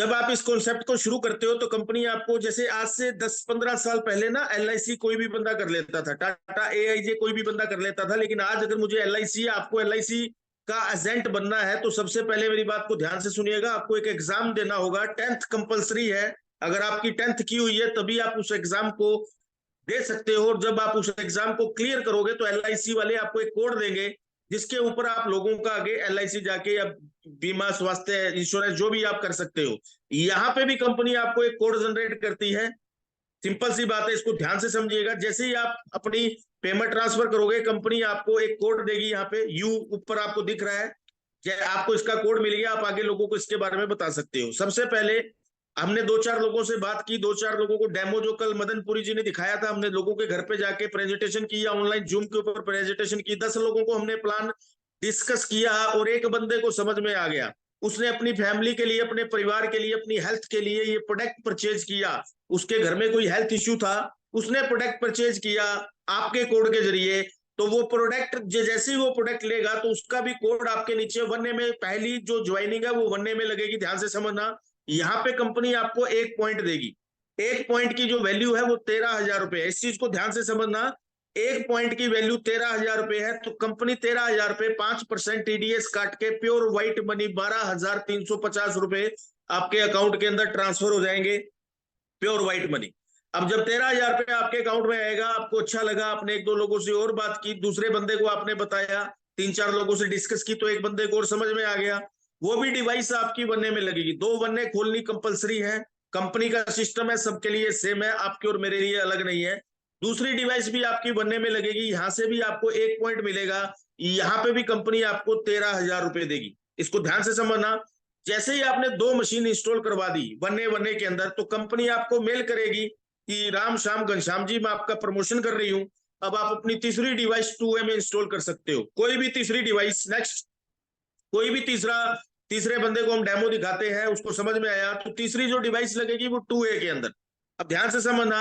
जब आप इस कॉन्सेप्ट को शुरू करते हो तो कंपनी आपको, जैसे आज से 10-15 साल पहले ना एलआईसी कोई भी बंदा कर लेता था, टाटा एआईजे कोई भी बंदा कर लेता था, लेकिन आज अगर मुझे एलआईसी, आपको एलआईसी का एजेंट बनना है तो सबसे पहले मेरी बात को ध्यान से सुनिएगा, आपको एक एग्जाम देना होगा। 10th कंपलसरी है। अगर आपकी 10th की हुई है तभी आप उस एग्जाम को दे सकते हो, और जब आप उस एग्जाम को क्लियर करोगे तो एलआईसी वाले आपको एक कोड देंगे जिसके ऊपर आप लोगों का आगे एलआईसी जाके या बीमा, स्वास्थ्य इंश्योरेंस जो भी आप कर सकते हो। यहाँ पे भी कंपनी आपको एक कोड जनरेट करती है। सिंपल सी बात है, इसको ध्यान से समझिएगा। जैसे ही आप अपनी पेमेंट ट्रांसफर करोगे कंपनी आपको एक कोड देगी, यहाँ पे यू ऊपर आपको दिख रहा है, आपको इसका कोड मिल गया, आप आगे लोगों को इसके बारे में बता सकते हो। सबसे पहले हमने 2-4 लोगों से बात की, 2-4 लोगों को डेमो जो कल मदनपुरी जी ने दिखाया था, हमने लोगों के घर पे जाके प्रेजेंटेशन किया, ऑनलाइन जूम के ऊपर प्रेजेंटेशन की, 10 लोगों को हमने प्लान डिस्कस किया और एक बंदे को समझ में आ गया। उसने अपनी फैमिली के लिए, अपने परिवार के लिए, अपनी हेल्थ के लिए ये प्रोडक्ट परचेज किया। उसके घर में कोई हेल्थ इश्यू था, उसने प्रोडक्ट परचेज किया आपके कोड के जरिए। तो वो प्रोडक्ट जैसे ही वो प्रोडक्ट लेगा तो उसका भी कोड आपके नीचे वनने में, पहली जो ज्वाइनिंग है वो वनने में लगेगी। ध्यान से समझना, यहाँ पे कंपनी आपको 1 पॉइंट देगी। 1 पॉइंट की जो वैल्यू है वो 13,000 रुपए है। इस चीज को ध्यान से समझना, 1 पॉइंट की वैल्यू 13,000 रुपए है, तो कंपनी 13,000 रुपए 5% टीडीएस काट के प्योर व्हाइट मनी 12,350 रुपए आपके अकाउंट के अंदर ट्रांसफर हो जाएंगे, प्योर व्हाइट मनी। अब जब 13,000 रुपए आपके अकाउंट में आएगा, आपको अच्छा लगा, आपने 1-2 लोगों से और बात की, दूसरे बंदे को आपने बताया, 3-4 लोगों से डिस्कस की, तो एक बंदे को और समझ में आ गया, वो भी डिवाइस आपकी वनने में लगेगी। 2 वनने खोलनी कंपलसरी है, कंपनी का सिस्टम है, सबके लिए सेम है, आपके और मेरे लिए अलग नहीं है। दूसरी डिवाइस भी आपकी वनने में लगेगी, यहां से भी आपको 1 पॉइंट मिलेगा, यहाँ पे भी कंपनी आपको 13,000 रुपए देगी। इसको ध्यान से समझना। जैसे ही आपने 2 मशीन इंस्टॉल करवा दी वनने वनने के अंदर, तो कंपनी आपको मेल करेगी कि राम श्याम घनश्याम जी, मैं आपका प्रमोशन कर रही हूं, अब आप अपनी तीसरी डिवाइस 2A में इंस्टॉल कर सकते हो। कोई भी तीसरी डिवाइस, नेक्स्ट कोई भी तीसरे बंदे को हम डेमो दिखाते हैं, उसको समझ में आया तो तीसरी जो डिवाइस लगेगी वो 2A के अंदर। अब ध्यान से समझना,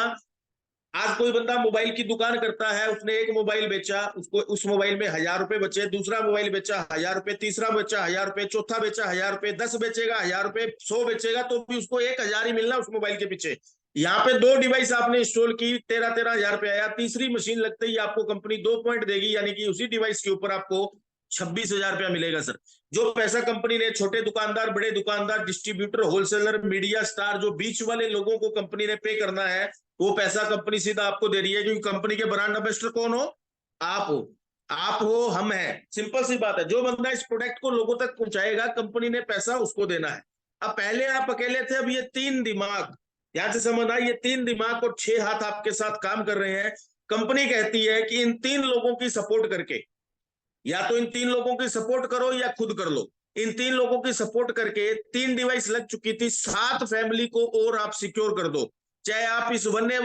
आज कोई बंदा मोबाइल की दुकान करता है, उसने एक मोबाइल बेचा, उसको उस मोबाइल में 1,000 रुपए बचे, दूसरा मोबाइल बेचा 1,000 रुपए, तीसरा बेचा 1,000 रुपए, चौथा बेचा 1,000 रुपए, 10 बेचेगा 1,000 रुपए, 100 बेचेगा तो भी उसको 1,000 ही मिलना उस मोबाइल के पीछे। यहाँ पे 2 डिवाइस आपने इंस्टॉल की, 13,000 रुपए आया। तीसरी मशीन लगते ही आपको कंपनी 2 पॉइंट देगी, यानी कि उसी डिवाइस के ऊपर आपको 26,000 रुपया मिलेगा। सर, जो पैसा कंपनी ने छोटे दुकानदार, बड़े दुकानदार, डिस्ट्रीब्यूटर, होलसेलर, मीडिया स्टार, जो बीच वाले लोगों को कंपनी ने पे करना है, वो पैसा कंपनी सीधा आपको दे रही है, क्योंकि कंपनी के ब्रांड एम्बेसडर कौन हो? आप हो। आप हो, हम हैं। सिंपल सी बात है, जो बंदा इस प्रोडक्ट को लोगों तक पहुंचाएगा कंपनी ने पैसा उसको देना है। अब पहले आप अकेले थे, अब ये 3 दिमाग, ध्यान से समझना, ये 3 दिमाग और 6 हाथ आपके साथ काम कर रहे हैं। कंपनी कहती है कि इन 3 लोगों की सपोर्ट करके, या तो इन 3 लोगों की सपोर्ट करो या खुद कर लो। इन 3 लोगों की सपोर्ट करके 3 डिवाइस लग चुकी थी, 7 फैमिली को और आप सिक्योर कर दो। चाहे आप इस बनने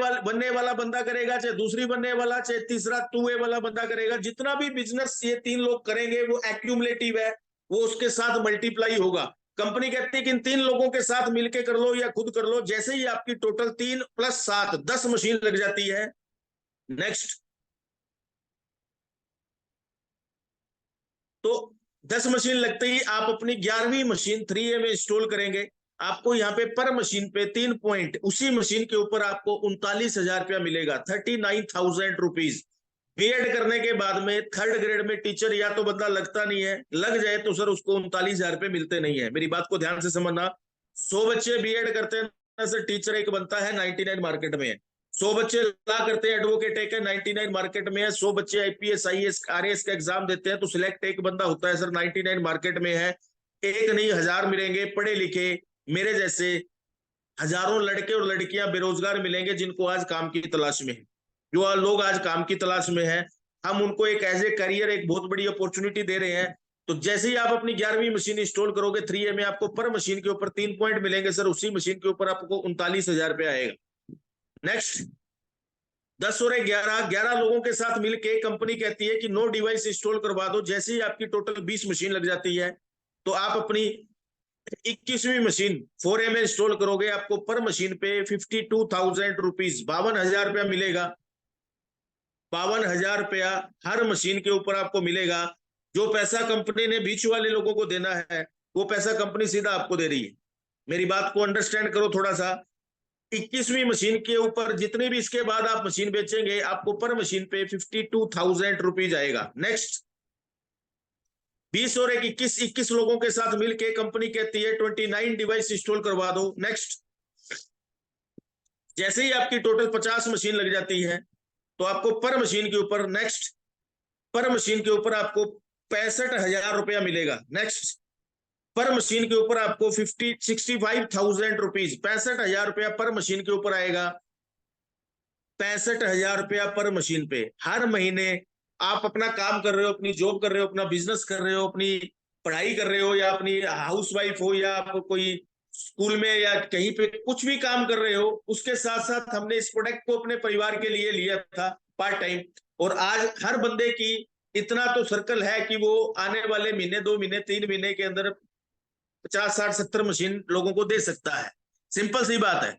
वाला बंदा करेगा, चाहे दूसरी बनने वाला, चाहे तीसरा 2A वाला बंदा करेगा, जितना भी बिजनेस ये 3 लोग करेंगे वो एक्यूमुलेटिव है, वो उसके साथ मल्टीप्लाई होगा। कंपनी कहती है कि इन 3 लोगों के साथ मिलकर कर लो या खुद कर लो। जैसे ही आपकी टोटल 3 + 7 10 मशीन लग जाती है। नेक्स्ट, तो 10 मशीन लगते ही आप अपनी 11वीं मशीन 3A में इंस्टॉल करेंगे। आपको यहाँ पे पर मशीन पे 3 पॉइंट, उसी मशीन के ऊपर आपको 39,000 रुपया मिलेगा, 39,000 रुपीज। बीएड करने के बाद में 3rd ग्रेड में टीचर या तो बंदा लगता नहीं है, लग जाए तो सर उसको 39,000 रुपये मिलते नहीं है। मेरी बात को ध्यान से समझना, 100 बच्चे बीएड करते हैं सर, टीचर एक बनता है, 99 मार्केट में है। 100 बच्चे ला करते हैं, एडवोकेट एक है, 99 मार्केट में है। 100 बच्चे आईपीएस आईएएस आरएएस का एग्जाम देते हैं तो सिलेक्ट एक बंदा होता है सर, 99 मार्केट में है। एक नहीं, 1000 मिलेंगे पढ़े लिखे मेरे जैसे, हजारों लड़के और लड़कियां बेरोजगार मिलेंगे जिनको आज काम की तलाश में है। जो लोग आज काम की तलाश में है, हम उनको एक एज ए करियर एक बहुत बड़ी अपॉर्चुनिटी दे रहे हैं। तो जैसे ही आप अपनी 11वीं मशीन इंस्टॉल करोगे 3A में, आपको पर मशीन के ऊपर 3 पॉइंट मिलेंगे सर, उसी मशीन के ऊपर आपको 39,000 रुपया आएगा। नेक्स्ट, 10 और 11 लोगों के साथ मिलके कंपनी कहती है कि 9 डिवाइस इंस्टॉल करवा दो। जैसे ही आपकी टोटल 20 मशीन लग जाती है तो आप अपनी 21वीं मशीन 4A में इंस्टॉल करोगे, आपको पर मशीन पे 52,000 रुपीज, 52,000 रुपया मिलेगा। 52,000 रुपया हर मशीन के ऊपर आपको मिलेगा। जो पैसा कंपनी ने बीच वाले लोगों को देना है वो पैसा कंपनी सीधा आपको दे रही है। मेरी बात को अंडरस्टैंड करो थोड़ा सा। 21वीं मशीन के ऊपर जितनी भी इसके बाद आप मशीन बेचेंगे, आपको पर मशीन पे 52,000 रुपीज आएगा। नेक्स्ट, 20 और 21 लोगों के साथ मिलके कंपनी कहती है 29 डिवाइस इंस्टॉल करवा दो। नेक्स्ट, जैसे ही आपकी टोटल 50 मशीन लग जाती है तो आपको पर मशीन के ऊपर, नेक्स्ट, पर मशीन के ऊपर आपको 65,000 रुपया मिलेगा। नेक्स्ट, पर मशीन के ऊपर आपको 65,000 रुपीज, 65,000 रुपया पर मशीन के ऊपर आएगा। 65,000 रुपया पर मशीन पे हर महीने आप अपना काम कर रहे हो, अपनी जॉब कर रहे हो, अपना बिजनेस कर रहे हो, अपनी पढ़ाई कर रहे हो, या अपनी हाउसवाइफ हो, या आप कोई स्कूल में या कहीं पे कुछ भी काम कर रहे हो, उसके साथ साथ हमने इस प्रोडक्ट को अपने परिवार के लिए लिया था पार्ट टाइम। और आज हर बंदे की इतना तो सर्कल है कि वो आने वाले महीने, 2 महीने, 3 महीने के अंदर 50, 60, 70 मशीन लोगों को दे सकता है। सिंपल सी बात है,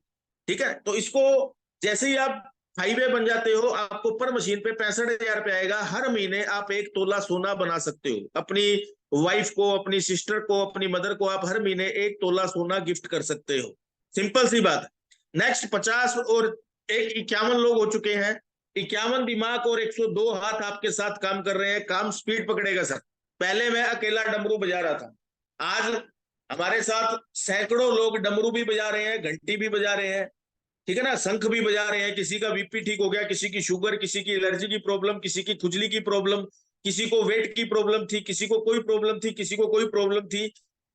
ठीक है। तो इसको जैसे ही आप हाईवे बन जाते हो, आपको पर मशीन पे 65,000 रुपये आएगा। हर महीने आप 1 तोला सोना बना सकते हो। अपनी वाइफ को, अपनी सिस्टर को, अपनी मदर को आप हर महीने 1 तोला सोना गिफ्ट कर सकते हो। सिंपल सी बात है। नेक्स्ट, 50 और 51 लोग हो चुके हैं। 51 दिमाग और 102 हाथ आपके साथ काम कर रहे हैं। काम स्पीड पकड़ेगा सर। पहले मैं अकेला डमरू बजा रहा था, आज हमारे साथ सैकड़ों लोग डमरू भी बजा रहे हैं, घंटी भी बजा रहे हैं, ठीक है ना, शंख भी बजा रहे हैं। किसी का बीपी ठीक हो गया, किसी की शुगर, किसी की एलर्जी की प्रॉब्लम, किसी की खुजली की प्रॉब्लम, किसी को वेट की प्रॉब्लम थी, किसी को कोई प्रॉब्लम थी, किसी को कोई प्रॉब्लम थी,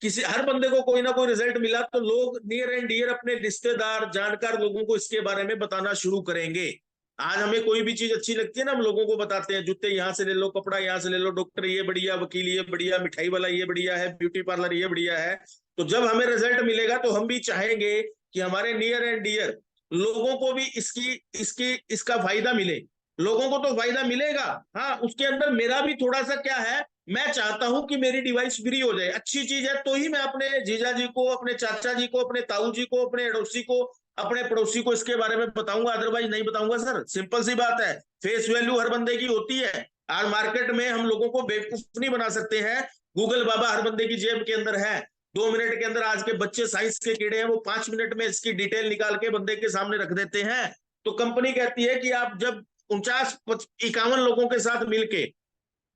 किसी, हर बंदे को कोई ना कोई रिजल्ट मिला। तो लोग नियर एंड डियर अपने रिश्तेदार, जानकार लोगों को इसके बारे में बताना शुरू करेंगे। आज हमें कोई भी चीज अच्छी लगती है ना, हम लोगों को बताते हैं, जूते यहाँ से ले लो, कपड़ा यहाँ से ले लो, डॉक्टर ये बढ़िया, वकील ये बढ़िया, मिठाई वाला ये बढ़िया है, ब्यूटी पार्लर ये बढ़िया है। तो जब हमें रिजल्ट मिलेगा तो हम भी चाहेंगे कि हमारे नियर एंड डियर लोगों को भी इसकी इसकी इसका फायदा मिले। लोगों को तो फायदा मिलेगा, हाँ, उसके अंदर मेरा भी थोड़ा सा क्या है, मैं चाहता हूं कि मेरी डिवाइस फ्री हो जाए। अच्छी चीज है तो ही मैं अपने जीजा जी को, अपने चाचा जी को, अपने ताऊ जी को, अपने अड़ोसी को, अपने पड़ोसी को इसके बारे में बताऊंगा, अदरवाइज नहीं बताऊंगा सर। सिंपल सी बात है। फेस वैल्यू हर बंदे की होती है। आज मार्केट में हम लोगों को बेवकूफ नहीं बना सकते हैं। गूगल बाबा हर बंदे की जेब के अंदर है। 2 मिनट के अंदर, आज के बच्चे साइंस के कीड़े हैं, वो 5 मिनट में इसकी डिटेल निकाल के बंदे के सामने रख देते हैं। तो कंपनी कहती है कि आप जब 51 लोगों के साथ मिलके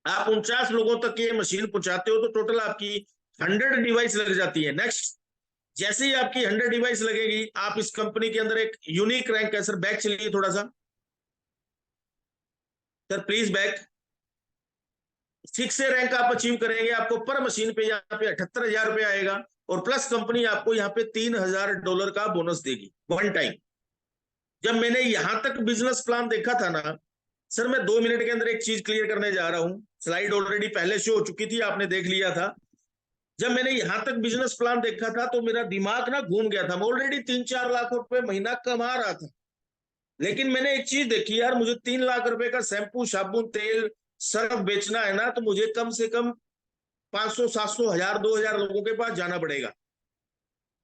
आप 49 लोगों तक ये मशीन पहुंचाते हो, तो टोटल आपकी 100 डिवाइस लग जाती है। नेक्स्ट, जैसे ही आपकी 100 डिवाइस लगेगी, आप इस कंपनी के अंदर एक यूनिक रैंक है सर, बैक चलिए थोड़ा सा सर, प्लीज बैक। 6 रैंक आप अचीव करेंगे, आपको पर मशीन पे यहाँ पे 78,000 रुपये आएगा। और प्लस कंपनी आपको यहाँ पे $3,000 का बोनस देगी 1 टाइम। जब मैंने यहां तक बिजनेस प्लान देखा था ना सर, मैं 2 मिनट के अंदर एक चीज क्लियर करने जा रहा हूं। स्लाइड ऑलरेडी पहले शो हो चुकी थी, आपने देख लिया था। जब मैंने यहां तक बिजनेस प्लान देखा था तो मेरा दिमाग ना घूम गया था। मैं ऑलरेडी 3-4 लाख रुपए महीना कमा रहा था, लेकिन मैंने एक चीज देखी, यार मुझे 3 लाख रुपए का शैम्पू, साबुन, तेल, सर्फ बेचना है ना, तो मुझे कम से कम 500, 700, 1000, 2000 लोगों के पास जाना पड़ेगा।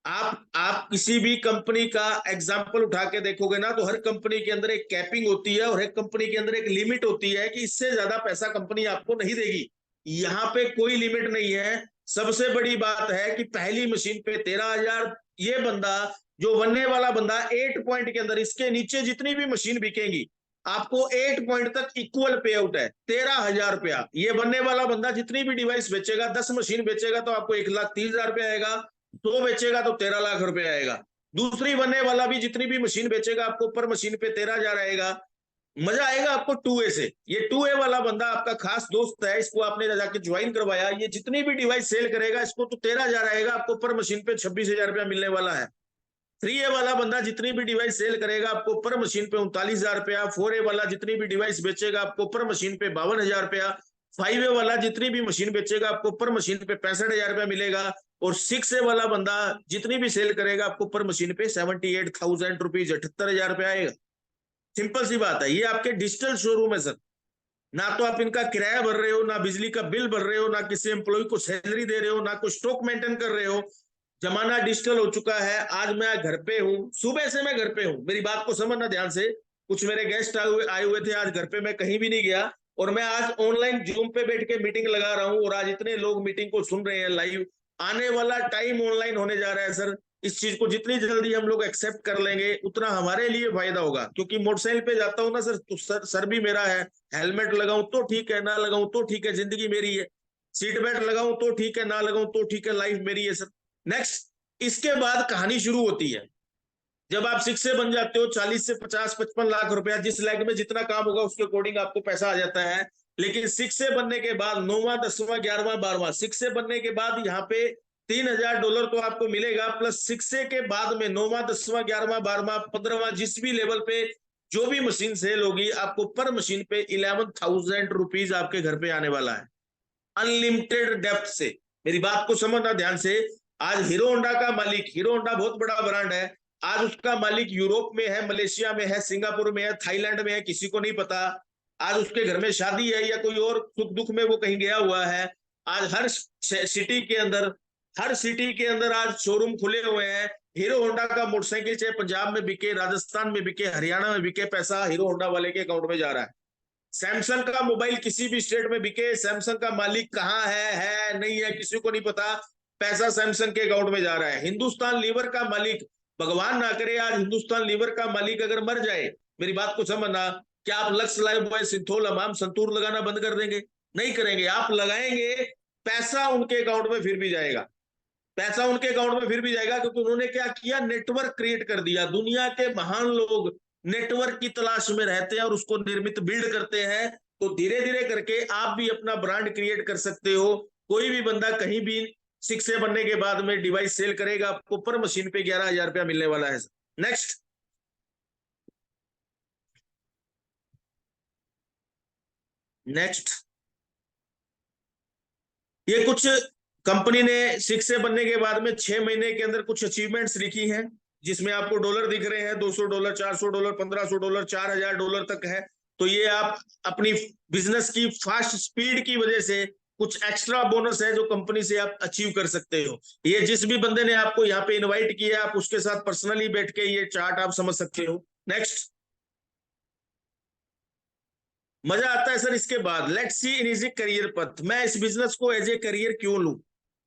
आप किसी भी कंपनी का एग्जाम्पल उठा के देखोगे ना, तो हर कंपनी के अंदर एक कैपिंग होती है, और हर कंपनी के अंदर एक लिमिट होती है कि इससे ज्यादा पैसा कंपनी आपको नहीं देगी। यहाँ पे कोई लिमिट नहीं है। सबसे बड़ी बात है कि पहली मशीन पे 13,000। ये बंदा, जो बनने वाला बंदा, 8 पॉइंट के अंदर, इसके नीचे जितनी भी मशीन बिकेंगी, आपको 8 पॉइंट तक इक्वल पे आउट है, 13,000 रुपया। ये बनने वाला बंदा जितनी भी डिवाइस बेचेगा, 10 मशीन बेचेगा तो आपको 1,30,000 रुपया आएगा। 2 बेचेगा तो 13 लाख रुपए आएगा। दूसरी बनने वाला भी जितनी भी मशीन बेचेगा, आपको पर मशीन पे 13,000 आएगा। मजा आएगा आपको 2A से। ये 2A वाला बंदा आपका खास दोस्त है, इसको आपने जाके ज्वाइन करवाया, ये जितनी भी डिवाइस सेल करेगा, इसको तो 13,000 आएगा, आपको पर मशीन पे 26,000 रुपया मिलने वाला है। 3A वाला बंदा जितनी भी डिवाइस सेल करेगा, आपको पर मशीन पे 39,000 रुपया। 4A वाला जितनी भी डिवाइस बेचेगा, आपको पर मशीन पे 52,000 रुपया। 5A वाला जितनी भी मशीन बेचेगा, आपको पर मशीन पे 65,000 रुपया मिलेगा। और 6A वाला बंदा जितनी भी सेल करेगा, आपको पर मशीन पे 78,000 रुपीज, 78,000 रुपया आएगा। सिंपल सी बात है। ये आपके डिजिटल शोरूम है सर। ना तो आप इनका किराया भर रहे हो, ना बिजली का बिल भर रहे हो, ना किसी एम्प्लॉय को सैलरी दे रहे हो, ना कोई स्टॉक मेंटेन कर रहे हो। जमाना डिजिटल हो चुका है। आज मैं घर पे हूँ, सुबह से मैं घर पे हूँ, मेरी बात को समझना ध्यान से। कुछ मेरे गेस्ट आए हुए थे आज घर पे, मैं कहीं भी नहीं गया। और मैं आज ऑनलाइन जूम पे बैठ के मीटिंग लगा रहा हूँ, और आज इतने लोग मीटिंग को सुन रहे हैं लाइव। आने वाला टाइम ऑनलाइन होने जा रहा है सर। इस चीज को जितनी जल्दी हम लोग एक्सेप्ट कर लेंगे उतना हमारे लिए फायदा होगा। क्योंकि मोटरसाइकिल पे जाता हूँ ना सर, तो सर भी मेरा है, हेलमेट लगाऊं तो ठीक है, ना लगाऊं तो ठीक है, जिंदगी मेरी है। सीट बेल्ट लगाऊं तो ठीक है, ना लगाऊं तो ठीक है, लाइफ मेरी है सर। नेक्स्ट, इसके बाद कहानी शुरू होती है। जब आप सिक्स से बन जाते हो, 40 से 50 55 लाख रुपया, जिस लैग में जितना काम होगा उसके अकॉर्डिंग आपको पैसा आ जाता है। लेकिन सिक्स से बनने के बाद 9वां 10वां 11वां 12वां, सिक्स से बनने के बाद यहाँ पे $3000 तो आपको मिलेगा, प्लस सिक्स के बाद में 9वां 10वां 11वां 12वां 15वां जिस भी लेवल पे जो भी मशीन सेल होगी, आपको पर मशीन पे 11,000 रुपीज आपके घर पे आने वाला है, अनलिमिटेड डेप्थ से। मेरी बात को समझना ध्यान से। आज हीरो होंडा का मालिक, हीरो होंडा बहुत बड़ा ब्रांड है, आज उसका मालिक यूरोप में है, मलेशिया में है, सिंगापुर में है, थाईलैंड में है, किसी को नहीं पता। आज उसके घर में शादी है या कोई और सुख दुख में वो कहीं गया हुआ है। आज हर सिटी के अंदर, हर सिटी के अंदर आज शोरूम खुले हुए हैं। हीरो होंडा का मोटरसाइकिल चाहे पंजाब में बिके, राजस्थान में बिके, हरियाणा में बिके, पैसा हीरो होंडा वाले के अकाउंट में जा रहा है। सैमसंग का मोबाइल किसी भी स्टेट में बिके, सैमसंग का मालिक कहाँ है नहीं है, किसी को नहीं पता, पैसा सैमसंग के अकाउंट में जा रहा है। हिंदुस्तान लीवर का मालिक, भगवान ना करे आज हिंदुस्तान लीवर का मालिक अगर मर जाए, मेरी बात को समझना, क्या आप लक्स लाइफ बॉय, सिंथोल, हमाम, संतूर लगाना बंद कर देंगे? नहीं करेंगे। आप लगाएंगे, पैसा उनके अकाउंट में फिर भी जाएगा, पैसा उनके अकाउंट में फिर भी जाएगा। क्योंकि उन्होंने क्या किया, नेटवर्क क्रिएट कर दिया। दुनिया के महान लोग नेटवर्क की तलाश में रहते हैं और उसको निर्मित बिल्ड करते हैं। तो धीरे धीरे करके आप भी अपना ब्रांड क्रिएट कर सकते हो। कोई भी बंदा कहीं भी सिक्स से बनने के बाद में डिवाइस सेल करेगा, आपको पर मशीन पे 11,000 रुपया मिलने वाला है। नेक्स्ट, नेक्स्ट, ये कुछ कंपनी ने सिक्स से बनने के बाद में 6 महीने के अंदर कुछ अचीवमेंट्स लिखी हैं, जिसमें आपको डॉलर दिख रहे हैं, $200, $400, $1500, $4000 तक है। तो ये आप अपनी बिजनेस की फास्ट स्पीड की वजह से कुछ एक्स्ट्रा बोनस है जो कंपनी से आप अचीव कर सकते हो। ये जिस भी बंदे ने आपको यहाँ पे इनवाइट किया, आप उसके साथ पर्सनली बैठ के ये चार्ट आप समझ सकते हो। नेक्स्ट, मजा आता है सर। इसके बाद let's see in is a career पथ। मैं इस बिजनेस को एज ए करियर क्यों लूं,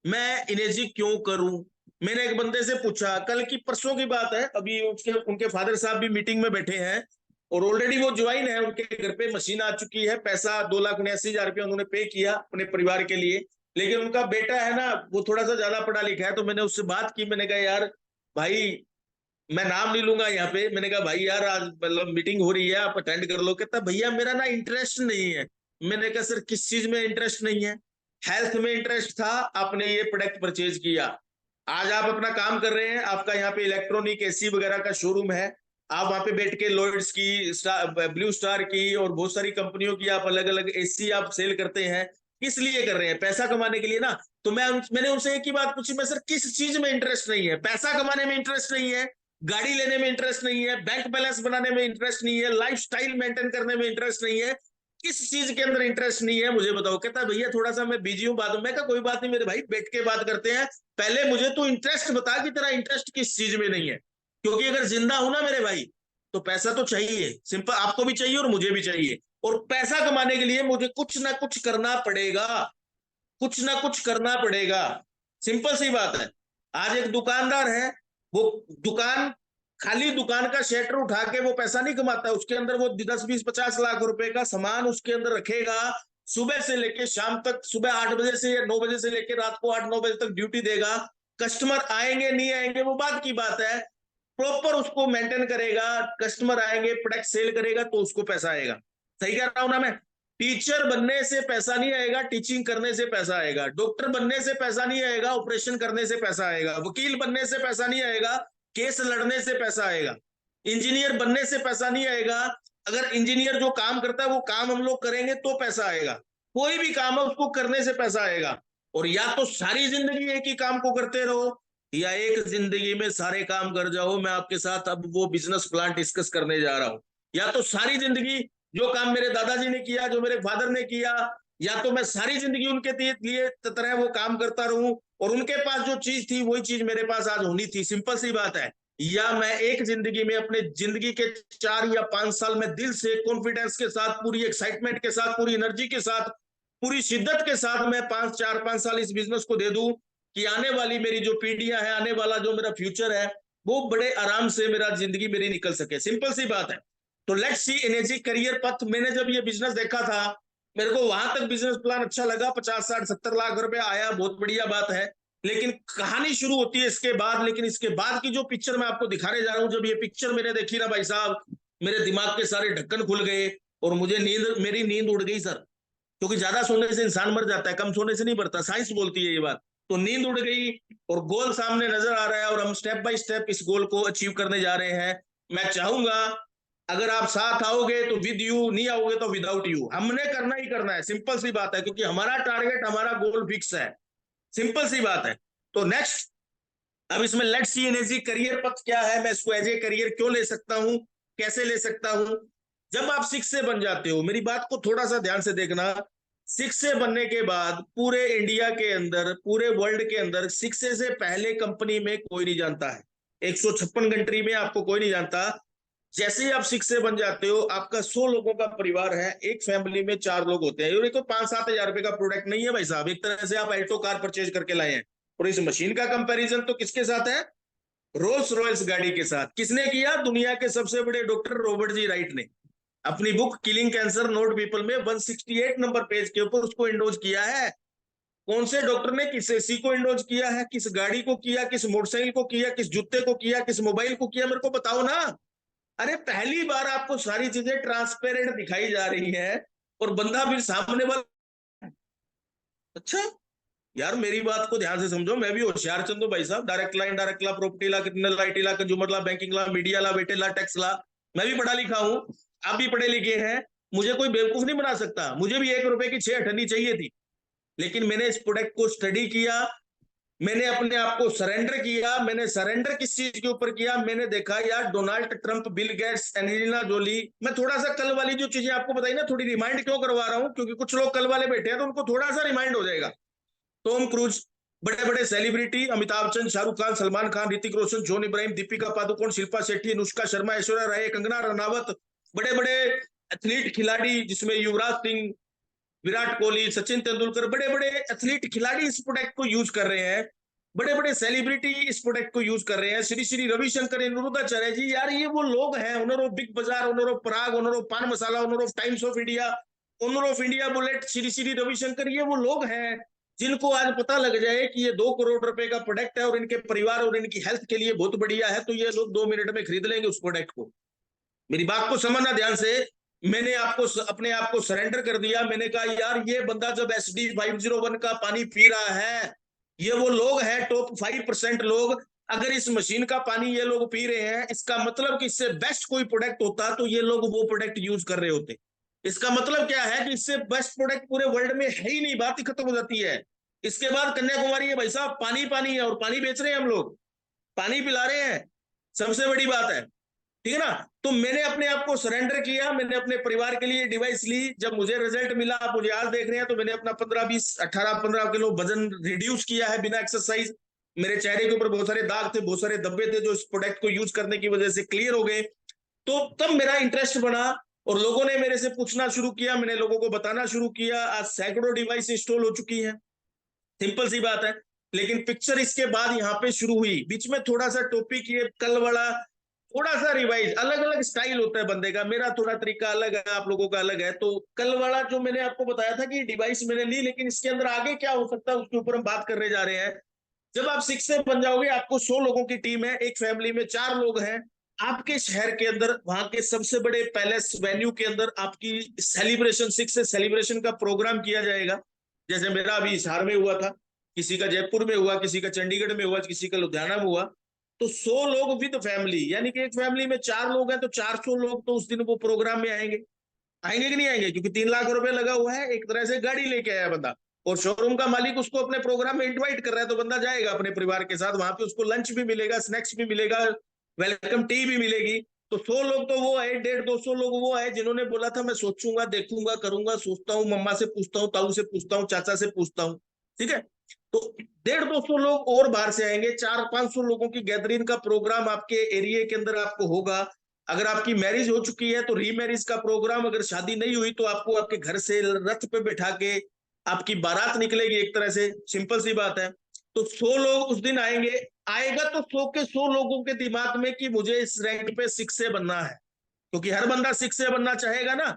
मैं इनेजी क्यों करूं? मैंने एक बंदे से पूछा, कल की परसों की बात है, अभी उसके उनके फादर साहब भी मीटिंग में बैठे हैं और ऑलरेडी वो ज्वाइन है, उनके घर पे मशीन आ चुकी है, पैसा 2,79,000 रुपया उन्होंने पे किया अपने परिवार के लिए। लेकिन उनका बेटा है ना, वो थोड़ा सा ज्यादा पढ़ा लिखा है। तो मैंने उससे बात की, मैंने कहा यार भाई, मैं नाम नहीं लूंगा यहाँ पे, मैंने कहा भाई यार आज मतलब मीटिंग हो रही है, आप अटेंड कर लो। कहता भैया मेरा ना इंटरेस्ट नहीं है। मैंने कहा सर किस चीज में इंटरेस्ट नहीं है? हेल्थ में इंटरेस्ट था, आपने ये प्रोडक्ट परचेज किया। आज आप अपना काम कर रहे हैं, आपका यहाँ पे इलेक्ट्रॉनिक एसी वगैरह का शोरूम है, आप वहां पे बैठ के लॉयड्स की, ब्लू स्टार की और बहुत सारी कंपनियों की आप अलग अलग एसी आप सेल करते हैं। किस लिए कर रहे हैं? पैसा कमाने के लिए ना। तो मैंने उनसे एक ही बात पूछी, मैं सर किस चीज में इंटरेस्ट नहीं है? पैसा कमाने में इंटरेस्ट नहीं है, गाड़ी लेने में इंटरेस्ट नहीं है, बैंक बैलेंस बनाने में इंटरेस्ट नहीं है, लाइफ स्टाइल मेंटेन करने में इंटरेस्ट नहीं है, किस चीज के अंदर इंटरेस्ट नहीं है मुझे बताओ। कहता भैया थोड़ा सा मैं बिजी हूँ, बाद में। मैं कहा कोई बात नहीं मेरे भाई, बैठ के बात करते हैं, पहले मुझे तो इंटरेस्ट बता कि तेरा इंटरेस्ट किस चीज में नहीं है। क्योंकि अगर जिंदा हूं ना मेरे भाई, तो पैसा तो चाहिए, सिंपल, आपको भी चाहिए और मुझे भी चाहिए। और पैसा कमाने के लिए मुझे कुछ ना कुछ करना पड़ेगा, कुछ ना कुछ करना पड़ेगा, सिंपल सी बात है। आज एक दुकानदार है, वो दुकान, खाली दुकान का शटर उठा के वो पैसा नहीं कमाता, उसके अंदर वो 10 20 50 लाख रुपए का सामान उसके अंदर रखेगा, सुबह से लेके शाम तक, सुबह 8 बजे से या 9 बजे से लेके रात को 8 9 बजे तक ड्यूटी देगा। कस्टमर आएंगे नहीं आएंगे वो बात की बात है, प्रॉपर उसको मेंटेन करेगा, कस्टमर आएंगे, प्रोडक्ट सेल करेगा तो उसको पैसा आएगा। सही कह रहा हूं ना मैं? टीचर बनने से पैसा नहीं आएगा, टीचिंग करने से पैसा आएगा। डॉक्टर बनने से पैसा नहीं आएगा, ऑपरेशन करने से पैसा आएगा। वकील बनने से पैसा नहीं आएगा, केस लड़ने से पैसा आएगा। इंजीनियर बनने से पैसा नहीं आएगा, अगर इंजीनियर जो काम करता है वो काम हम लोग करेंगे तो पैसा आएगा। कोई भी काम है उसको करने से पैसा आएगा। और या तो सारी जिंदगी एक ही काम को करते रहो, या एक जिंदगी में सारे काम कर जाओ। मैं आपके साथ अब वो बिजनेस प्लान डिस्कस करने जा रहा हूं। या तो सारी जिंदगी जो काम मेरे दादाजी ने किया, जो मेरे फादर ने किया, या तो मैं सारी जिंदगी उनके लिए तरह वो काम करता रहूं और उनके पास जो चीज थी वही चीज मेरे पास आज होनी थी, सिंपल सी बात है। या मैं एक जिंदगी में अपने जिंदगी के 4 या 5 साल में दिल से कॉन्फिडेंस के साथ, पूरी एक्साइटमेंट के साथ, पूरी एनर्जी के साथ, पूरी शिद्दत के साथ मैं 5 4 5 साल इस बिजनेस को दे दूं, कि आने वाली मेरी जो पीढ़ियां हैं, आने वाला जो मेरा फ्यूचर है, वो बड़े आराम से मेरा जिंदगी मेरी निकल सके। सिंपल सी बात है। तो लेट्स सी एनर्जी करियर पथ, मैंने जब ये बिजनेस देखा था, मेरे को वहां तक बिजनेस प्लान अच्छा लगा, 50 60 70 लाख रुपए आया, बहुत बढ़िया बात है। लेकिन कहानी शुरू होती है इसके बाद। लेकिन इसके बाद की जो पिक्चर मैं आपको दिखाने जा रहा हूं, जब ये पिक्चर मैंने देखी ना भाई साहब, मेरे दिमाग के सारे ढक्कन खुल गए और मुझे मेरी नींद उड़ गई सर। क्योंकि ज्यादा सोने से इंसान मर जाता है, कम सोने से नहीं मरता, साइंस बोलती है ये बात। तो नींद उड़ गई और गोल सामने नजर आ रहा है और हम स्टेप बाय स्टेप इस गोल को अचीव करने जा रहे हैं। मैं चाहूंगा अगर आप साथ आओगे तो विद यू, नहीं आओगे तो विदाउट यू। हमने करना ही करना है, सिंपल सी बात है, क्योंकि हमारा टारगेट, हमारा गोल फिक्स है। सिंपल सी बात है। तो नेक्स्ट, अब इसमें लेट्स सी एनर्जी करियर पथ क्या है, मैं इसको एज ए करियर क्यों ले सकता हूं, कैसे ले सकता हूं। जब आप सिक्स से बन जाते हो, मेरी बात को थोड़ा सा ध्यान से देखना, सिक्स से बनने के बाद पूरे इंडिया के अंदर, पूरे वर्ल्ड के अंदर सिक्स से पहले कंपनी में कोई नहीं जानता है। 156 कंट्री में आपको कोई नहीं जानता। जैसे ही आप सिक्स से बन जाते हो, आपका 100 लोगों का परिवार है, एक फैमिली में 4 लोग होते हैं। और ये कोई 5-7 हजार रुपए का प्रोडक्ट नहीं है भाई साहब, एक तरह से आप एल्टो कार परचेज करके लाए हैं। और इस मशीन का कंपैरिजन तो किसके साथ है? रोल्स रॉयल्स गाड़ी के साथ। किसने किया? दुनिया के सबसे बड़े डॉक्टर रॉबर्ट जी राइट ने अपनी book killing cancer note people में 168 नंबर पेज के ऊपर उसको इंडोज किया है। कौन से डॉक्टर ने किस एसी को इंडोज किया है, किस गाड़ी को किया, किस मोटरसाइकिल को किया, किस जूते को किया, किस मोबाइल को किया, मेरे को बताओ ना। अरे पहली बार आपको सारी चीजें ट्रांसपेरेंट दिखाई जा रही है और बंदा फिर सामने वाला, अच्छा यार मेरी बात को ध्यान से समझो, मैं भी होशियार चंदू भाई साहब, direct law, indirect law, property law, criminal IT law, consumer law, banking law, media law, वेटेल ला, टैक्स ला। मैं भी पढ़ा लिखा हूं, आप भी पढ़े लिखे हैं, मुझे कोई बेवकूफ नहीं बना सकता। मुझे भी 1 रुपए की 6 अठन्नी चाहिए थी, लेकिन मैंने इस प्रोडक्ट को स्टडी किया, मैंने अपने आप को सरेंडर किया। मैंने सरेंडर किस चीज के ऊपर किया? मैंने देखा यार Donald Trump, Bill Gates, Angelina Jolie, मैं थोड़ा सा कल वाली जो चीजें आपको बताई ना, थोड़ी रिमाइंड क्यों करवा रहा हूं, क्योंकि कुछ लोग कल वाले बैठे हैं तो उनको थोड़ा सा रिमाइंड हो जाएगा। टॉम क्रूज, बड़े बड़े सेलिब्रिटी, अमिताभ बच्चन, शाहरुख खान, सलमान खान, ऋतिक रोशन, जॉन इब्राहिम, दीपिका पादुकोण, शिल्पा शेट्टी, अनुष्का शर्मा, ऐश्वर्या राय, कंगना रनावत, बड़े बड़े एथलीट खिलाड़ी जिसमें युवराज सिंह, विराट कोहली, सचिन तेंदुलकर, बड़े बड़े एथलीट खिलाड़ी इस प्रोडक्ट को यूज कर रहे हैं। बड़े बड़े सेलिब्रिटी इस प्रोडक्ट को यूज कर रहे हैं। श्री श्री रविशंकर, अनिरुद्धाचार्य जी, यार ये वो लोग हैं, owner of Big Bazaar, owner of Parag, owner of pan masala, owner of Times of India, owner of India bullet, Shri Shri Ravishankar, ये वो लोग हैं जिनको आज पता लग जाए कि ये 2 करोड़ रुपए का प्रोडक्ट है और इनके परिवार और इनकी हेल्थ के लिए बहुत बढ़िया है, तो ये लोग 2 मिनट में खरीद लेंगे उस प्रोडक्ट को। मेरी बात को समझना ध्यान से। मैंने आपको अपने आप को सरेंडर कर दिया। मैंने कहा यार ये बंदा जब SD 501 का पानी पी रहा है, ये वो लोग हैं टॉप 5% लोग, अगर इस मशीन का पानी ये लोग पी रहे हैं, इसका मतलब कि इससे बेस्ट कोई प्रोडक्ट होता तो ये लोग वो प्रोडक्ट यूज कर रहे होते। इसका मतलब क्या है कि इससे बेस्ट प्रोडक्ट पूरे वर्ल्ड में है ही नहीं, बात ही खत्म हो जाती है। इसके बाद कन्याकुमारी है भाई साहब, पानी पानी है और पानी बेच रहे हैं हम लोग, पानी पिला रहे हैं, सबसे बड़ी बात है। ठीक है ना? तो मैंने अपने आप को सरेंडर किया, मैंने अपने परिवार के लिए डिवाइस ली। जब मुझे रिजल्ट मिला, आप मुझे आज देख रहे हैं, तो मैंने अपना 15 20 18 15 किलो वजन रिड्यूस किया है बिना एक्सरसाइज। मेरे चेहरे के ऊपर बहुत सारे दाग थे, बहुत सारे धब्बे थे, जो इस प्रोडक्ट को यूज करने की वजह से क्लियर हो गए। तो तब मेरा इंटरेस्ट बना और लोगों ने मेरे से पूछना शुरू किया, मैंने लोगों को बताना शुरू किया। आज सैकड़ों डिवाइस इंस्टॉल हो चुकी है, सिंपल सी बात है। लेकिन पिक्चर इसके बाद यहाँ पे शुरू हुई, बीच में थोड़ा सा टॉपिक ये कल वाला, थोड़ा सा रिवाइज, अलग अलग स्टाइल होता है बंदे का, मेरा थोड़ा तरीका अलग है, आप लोगों का अलग है। तो कल वाला जो मैंने आपको बताया था कि डिवाइस मैंने ली, लेकिन इसके अंदर आगे क्या हो सकता है उसके ऊपर हम बात करने जा रहे हैं। जब आप 6 से बन जाओगे, आपको 100 लोगों की टीम है, एक फैमिली में 4 लोग हैं, आपके शहर के अंदर, वहां के सबसे बड़े पैलेस वेन्यू के अंदर आपकी सेलिब्रेशन, 6 से सेलिब्रेशन का प्रोग्राम किया जाएगा। जैसे मेरा अभी हिसार में हुआ था, किसी का जयपुर में हुआ, किसी का चंडीगढ़ में हुआ, किसी का लुधियाना में हुआ। तो 100 लोग विद फैमिली, यानी कि एक फैमिली में 4 लोग हैं तो 400 लोग तो उस दिन वो प्रोग्राम में आएंगे। आएंगे कि नहीं आएंगे? क्योंकि 3 लाख रुपए लगा हुआ है, एक तरह से गाड़ी लेके आया बंदा, और शोरूम का मालिक उसको अपने प्रोग्राम में इनवाइट कर रहा है, तो बंदा जाएगा अपने परिवार के साथ, वहां पे उसको लंच भी मिलेगा, स्नैक्स भी मिलेगा, वेलकम टी भी मिलेगी। तो 100 लोग तो वो आए, 150 200 लोग वो आए जिन्होंने बोला था मैं सोचूंगा, देखूंगा, करूंगा, सोचता हूँ, मम्मा से पूछता हूँ, ताऊ से पूछता हूँ, चाचा से पूछता हूँ। ठीक है? तो 150 200 लोग और बाहर से आएंगे, 400 500 लोगों की गैदरिंग का प्रोग्राम आपके एरिया के अंदर आपको होगा। अगर आपकी मैरिज हो चुकी है तो रीमैरिज का प्रोग्राम, अगर शादी नहीं हुई तो आपको आपके घर से रथ पे बैठा के आपकी बारात निकलेगी, एक तरह से, सिंपल सी बात है। तो 100 लोग उस दिन आएंगे, आएगा तो 100 के 100 लोगों के दिमाग में कि मुझे इस रैंक पे 6 से बनना है, क्योंकि हर बंदा 6 से बनना चाहेगा ना।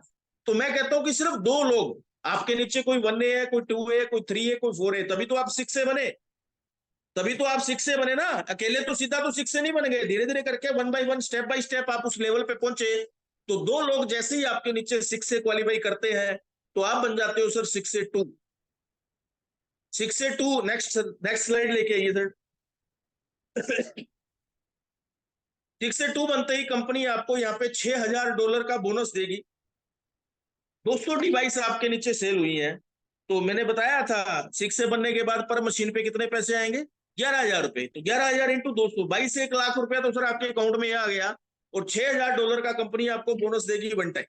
तो मैं कहता हूं कि सिर्फ 2 लोग आपके नीचे, कोई 1 है, कोई 2 है, कोई 3 है, कोई 4 है, तभी तो आप 6 से बने, तभी तो आप 6 से बने ना। अकेले तो सीधा तो 6 से नहीं बनेंगे, धीरे धीरे करके 1 बाय 1 स्टेप बाय स्टेप आप उस लेवल पे पहुंचे। तो 2 लोग जैसे ही आपके नीचे 6 से क्वालिफाई करते हैं तो आप बन जाते हो सर 6 से 2। 6 से 2, नेक्स्ट नेक्स्ट स्लाइड लेके आइए सर। 6 से 2 बनते ही कंपनी आपको यहाँ पे $6000 का बोनस देगी। 200 डिवाइस आपके नीचे सेल हुई है, तो मैंने बताया था 6 से बनने के बाद पर मशीन पे कितने पैसे आएंगे, 11,000 रुपए। तो 11,000 इंटू 200, 22 1 लाख रुपया तो सर आपके अकाउंट में आ गया, और $6000 का कंपनी आपको बोनस देगी 1 टाइम।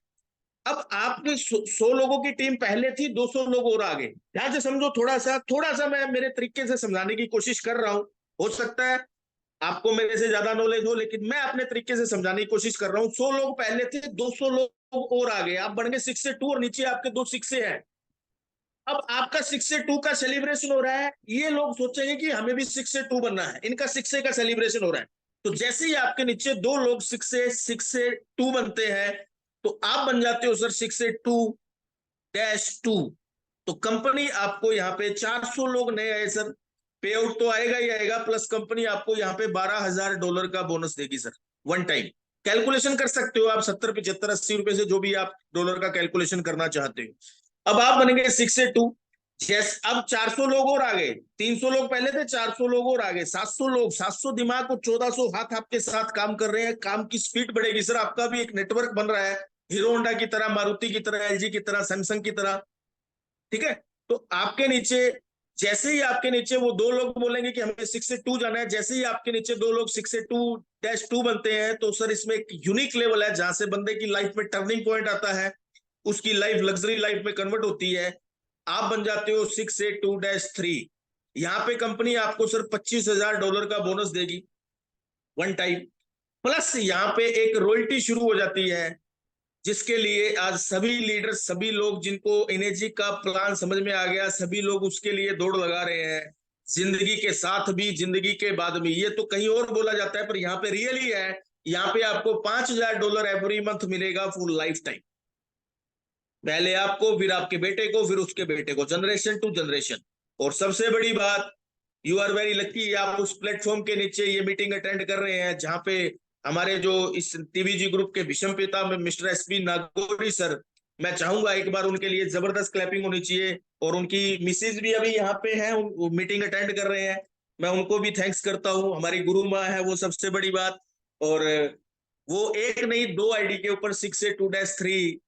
अब आपके 100 लोगों की टीम पहले थी, 200 लोग और आगे। ध्यान से समझो, थोड़ा सा मैं मेरे तरीके से समझाने की कोशिश कर रहा हूं। हो सकता है आपको मेरे से ज्यादा नॉलेज हो, लेकिन मैं अपने तरीके से समझाने की कोशिश कर रहा हूं। 100 लोग पहले थे, 200 लोग और आ गए, आप बन गए 6 से 2, और नीचे आपके 2 6 से हैं। अब आपका 6 से 2 का सेलिब्रेशन हो रहा है, ये लोग सोचेंगे कि हमें भी 6 से 2 बनना है, इनका 6 से का सेलिब्रेशन हो रहा है। तो जैसे ही आपके नीचे 2 लोग 6 से 2 बनते हैं, तो आप बन जाते हो सर 6 से 2-2। तो कंपनी आपको यहाँ पे 400 लोग नए आए सर, पे आउट तो आएगा ही आएगा, प्लस कंपनी आपको यहाँ पे $12,000 का बोनस देगी सर, 1 टाइम। कैलकुलेशन कर सकते हो आप 70 75 80 रुपए से, जो भी आप डॉलर का कैलकुलेशन करना चाहते हो। अब आप बनेंगे 6 से 2। जैस अब 400 लोग और आ गए, 300 लोग पहले थे, 400 लोग और आ गए, 700 लोग, 700 दिमाग और 1400 हाथ आपके साथ काम कर रहे हैं। काम की स्पीड बढ़ेगी सर, आपका भी एक नेटवर्क बन रहा है, हीरो होंडा की तरह, मारुति की तरह, एलजी की तरह, सैमसंग की तरह। ठीक है। तो आपके नीचे, जैसे ही आपके नीचे वो 2 लोग बोलेंगे कि हमें 6 से 2 जाना है, जैसे ही आपके नीचे 2 लोग 6 से 2-2 बनते हैं, तो सर इसमें एक यूनिक लेवल है जहां से बंदे की लाइफ में टर्निंग पॉइंट आता है, उसकी लाइफ लग्जरी लाइफ में कन्वर्ट होती है। आप बन जाते हो 6 से 2-3। यहाँ पे कंपनी आपको सर $25,000 का बोनस देगी 1 टाइम, प्लस यहाँ पे एक रॉयल्टी शुरू हो जाती है, जिसके लिए आज सभी लीडर, सभी लोग जिनको एनर्जी का प्लान समझ में आ गया, सभी लोग उसके लिए दौड़ लगा रहे हैं, जिंदगी के साथ भी, जिंदगी के बाद भी। ये तो कहीं और बोला जाता है, पर यहाँ पे रियल ही है। यहाँ पे आपको $5,000 एवरी मंथ मिलेगा फुल लाइफ टाइम, पहले आपको, फिर आपके बेटे को, फिर उसके बेटे को, जनरेशन टू जनरेशन। और सबसे बड़ी बात, यू आर वेरी लकी, आप उस प्लेटफॉर्म के नीचे ये मीटिंग अटेंड कर रहे हैं जहां पे हमारे जो इस टीवीजी ग्रुप के विषम पिता में मिस्टर एसपी नागौरी सर, मैं चाहूंगा एक बार उनके लिए जबरदस्त क्लैपिंग होनी चाहिए। और उनकी मिसेज भी अभी यहाँ पे है, मीटिंग अटेंड कर रहे हैं, मैं उनको भी थैंक्स करता हूँ। हमारी गुरु माँ है वो, सबसे बड़ी बात। और वो एक नहीं, 2 आईडी के ऊपर 6 से 2-3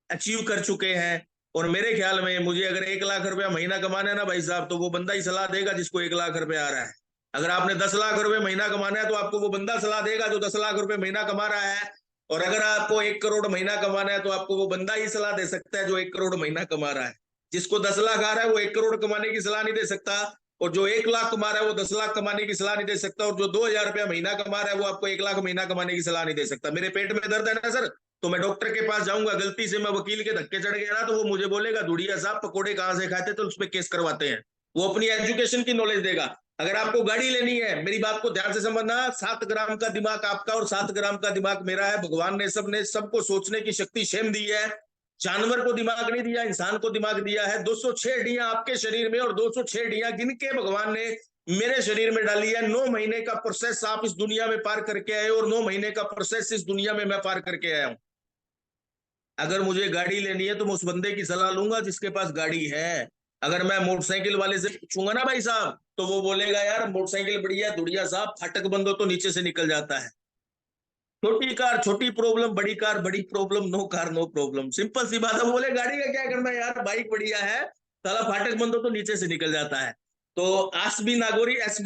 अचीव कर चुके हैं। और मेरे ख्याल में, मुझे अगर 1 लाख रुपया महीना कमाना है ना भाई साहब, तो वो बंदा ही सलाह देगा जिसको 1 लाख रुपया आ रहा है। अगर आपने 10 लाख रुपए महीना कमाना है, तो आपको वो बंदा सलाह देगा जो 10 लाख रुपए महीना कमा रहा है। और अगर आपको 1 करोड़ महीना कमाना है, तो आपको वो बंदा ही सलाह दे सकता है जो 1 करोड़ महीना कमा रहा है। जिसको 10 लाख आ रहा है वो 1 करोड़ कमाने की सलाह नहीं दे सकता, और जो 1 लाख कमा रहा है वो 10 लाख कमाने की सलाह नहीं दे सकता, और जो 2,000 रुपया महीना कमा रहा है वो आपको 1 लाख महीना कमाने की सलाह नहीं दे सकता। मेरे पेट में दर्द है ना सर, तो मैं डॉक्टर के पास जाऊंगा, गलती से मैं वकील के धक्के चढ़ गया ना, तो वो मुझे बोलेगा धुड़िया साहब पकोड़े कहाँ से खाते, तो उस पर केस करवाते हैं। वो अपनी एजुकेशन की नॉलेज देगा। अगर आपको गाड़ी लेनी है, मेरी बात को ध्यान से समझना, 7 ग्राम का दिमाग आपका और 7 ग्राम का दिमाग मेरा है। भगवान ने सबको सोचने की शक्ति सेम दी है। जानवर को दिमाग नहीं दिया, इंसान को दिमाग दिया है। 206 हड्डियां आपके शरीर में, और 206 हड्डियां गिन के भगवान ने मेरे शरीर में डाली है। 9 महीने का प्रोसेस आप इस दुनिया में पार करके आए, और 9 महीने का प्रोसेस इस दुनिया में मैं पार करके आया हूं। अगर मुझे गाड़ी लेनी है तो मैं उस बंदे की सलाह लूंगा जिसके पास गाड़ी है। अगर मैं मोटरसाइकिल वाले से पूछूंगा ना भाई साहब, तो वो बोलेगा यार मोटरसाइकिल बढ़िया, दुड़िया साहब फाटक बंद हो तो नीचे से निकल जाता है। छोटी कार छोटी प्रॉब्लम, बड़ी कार बड़ी problem, no car no problem, simple सी बात है। बोले गाड़ी का क्या करना है यार, बाइक बढ़िया है, साला फाटक बंद हो तो नीचे से निकल जाता है। तो एसबी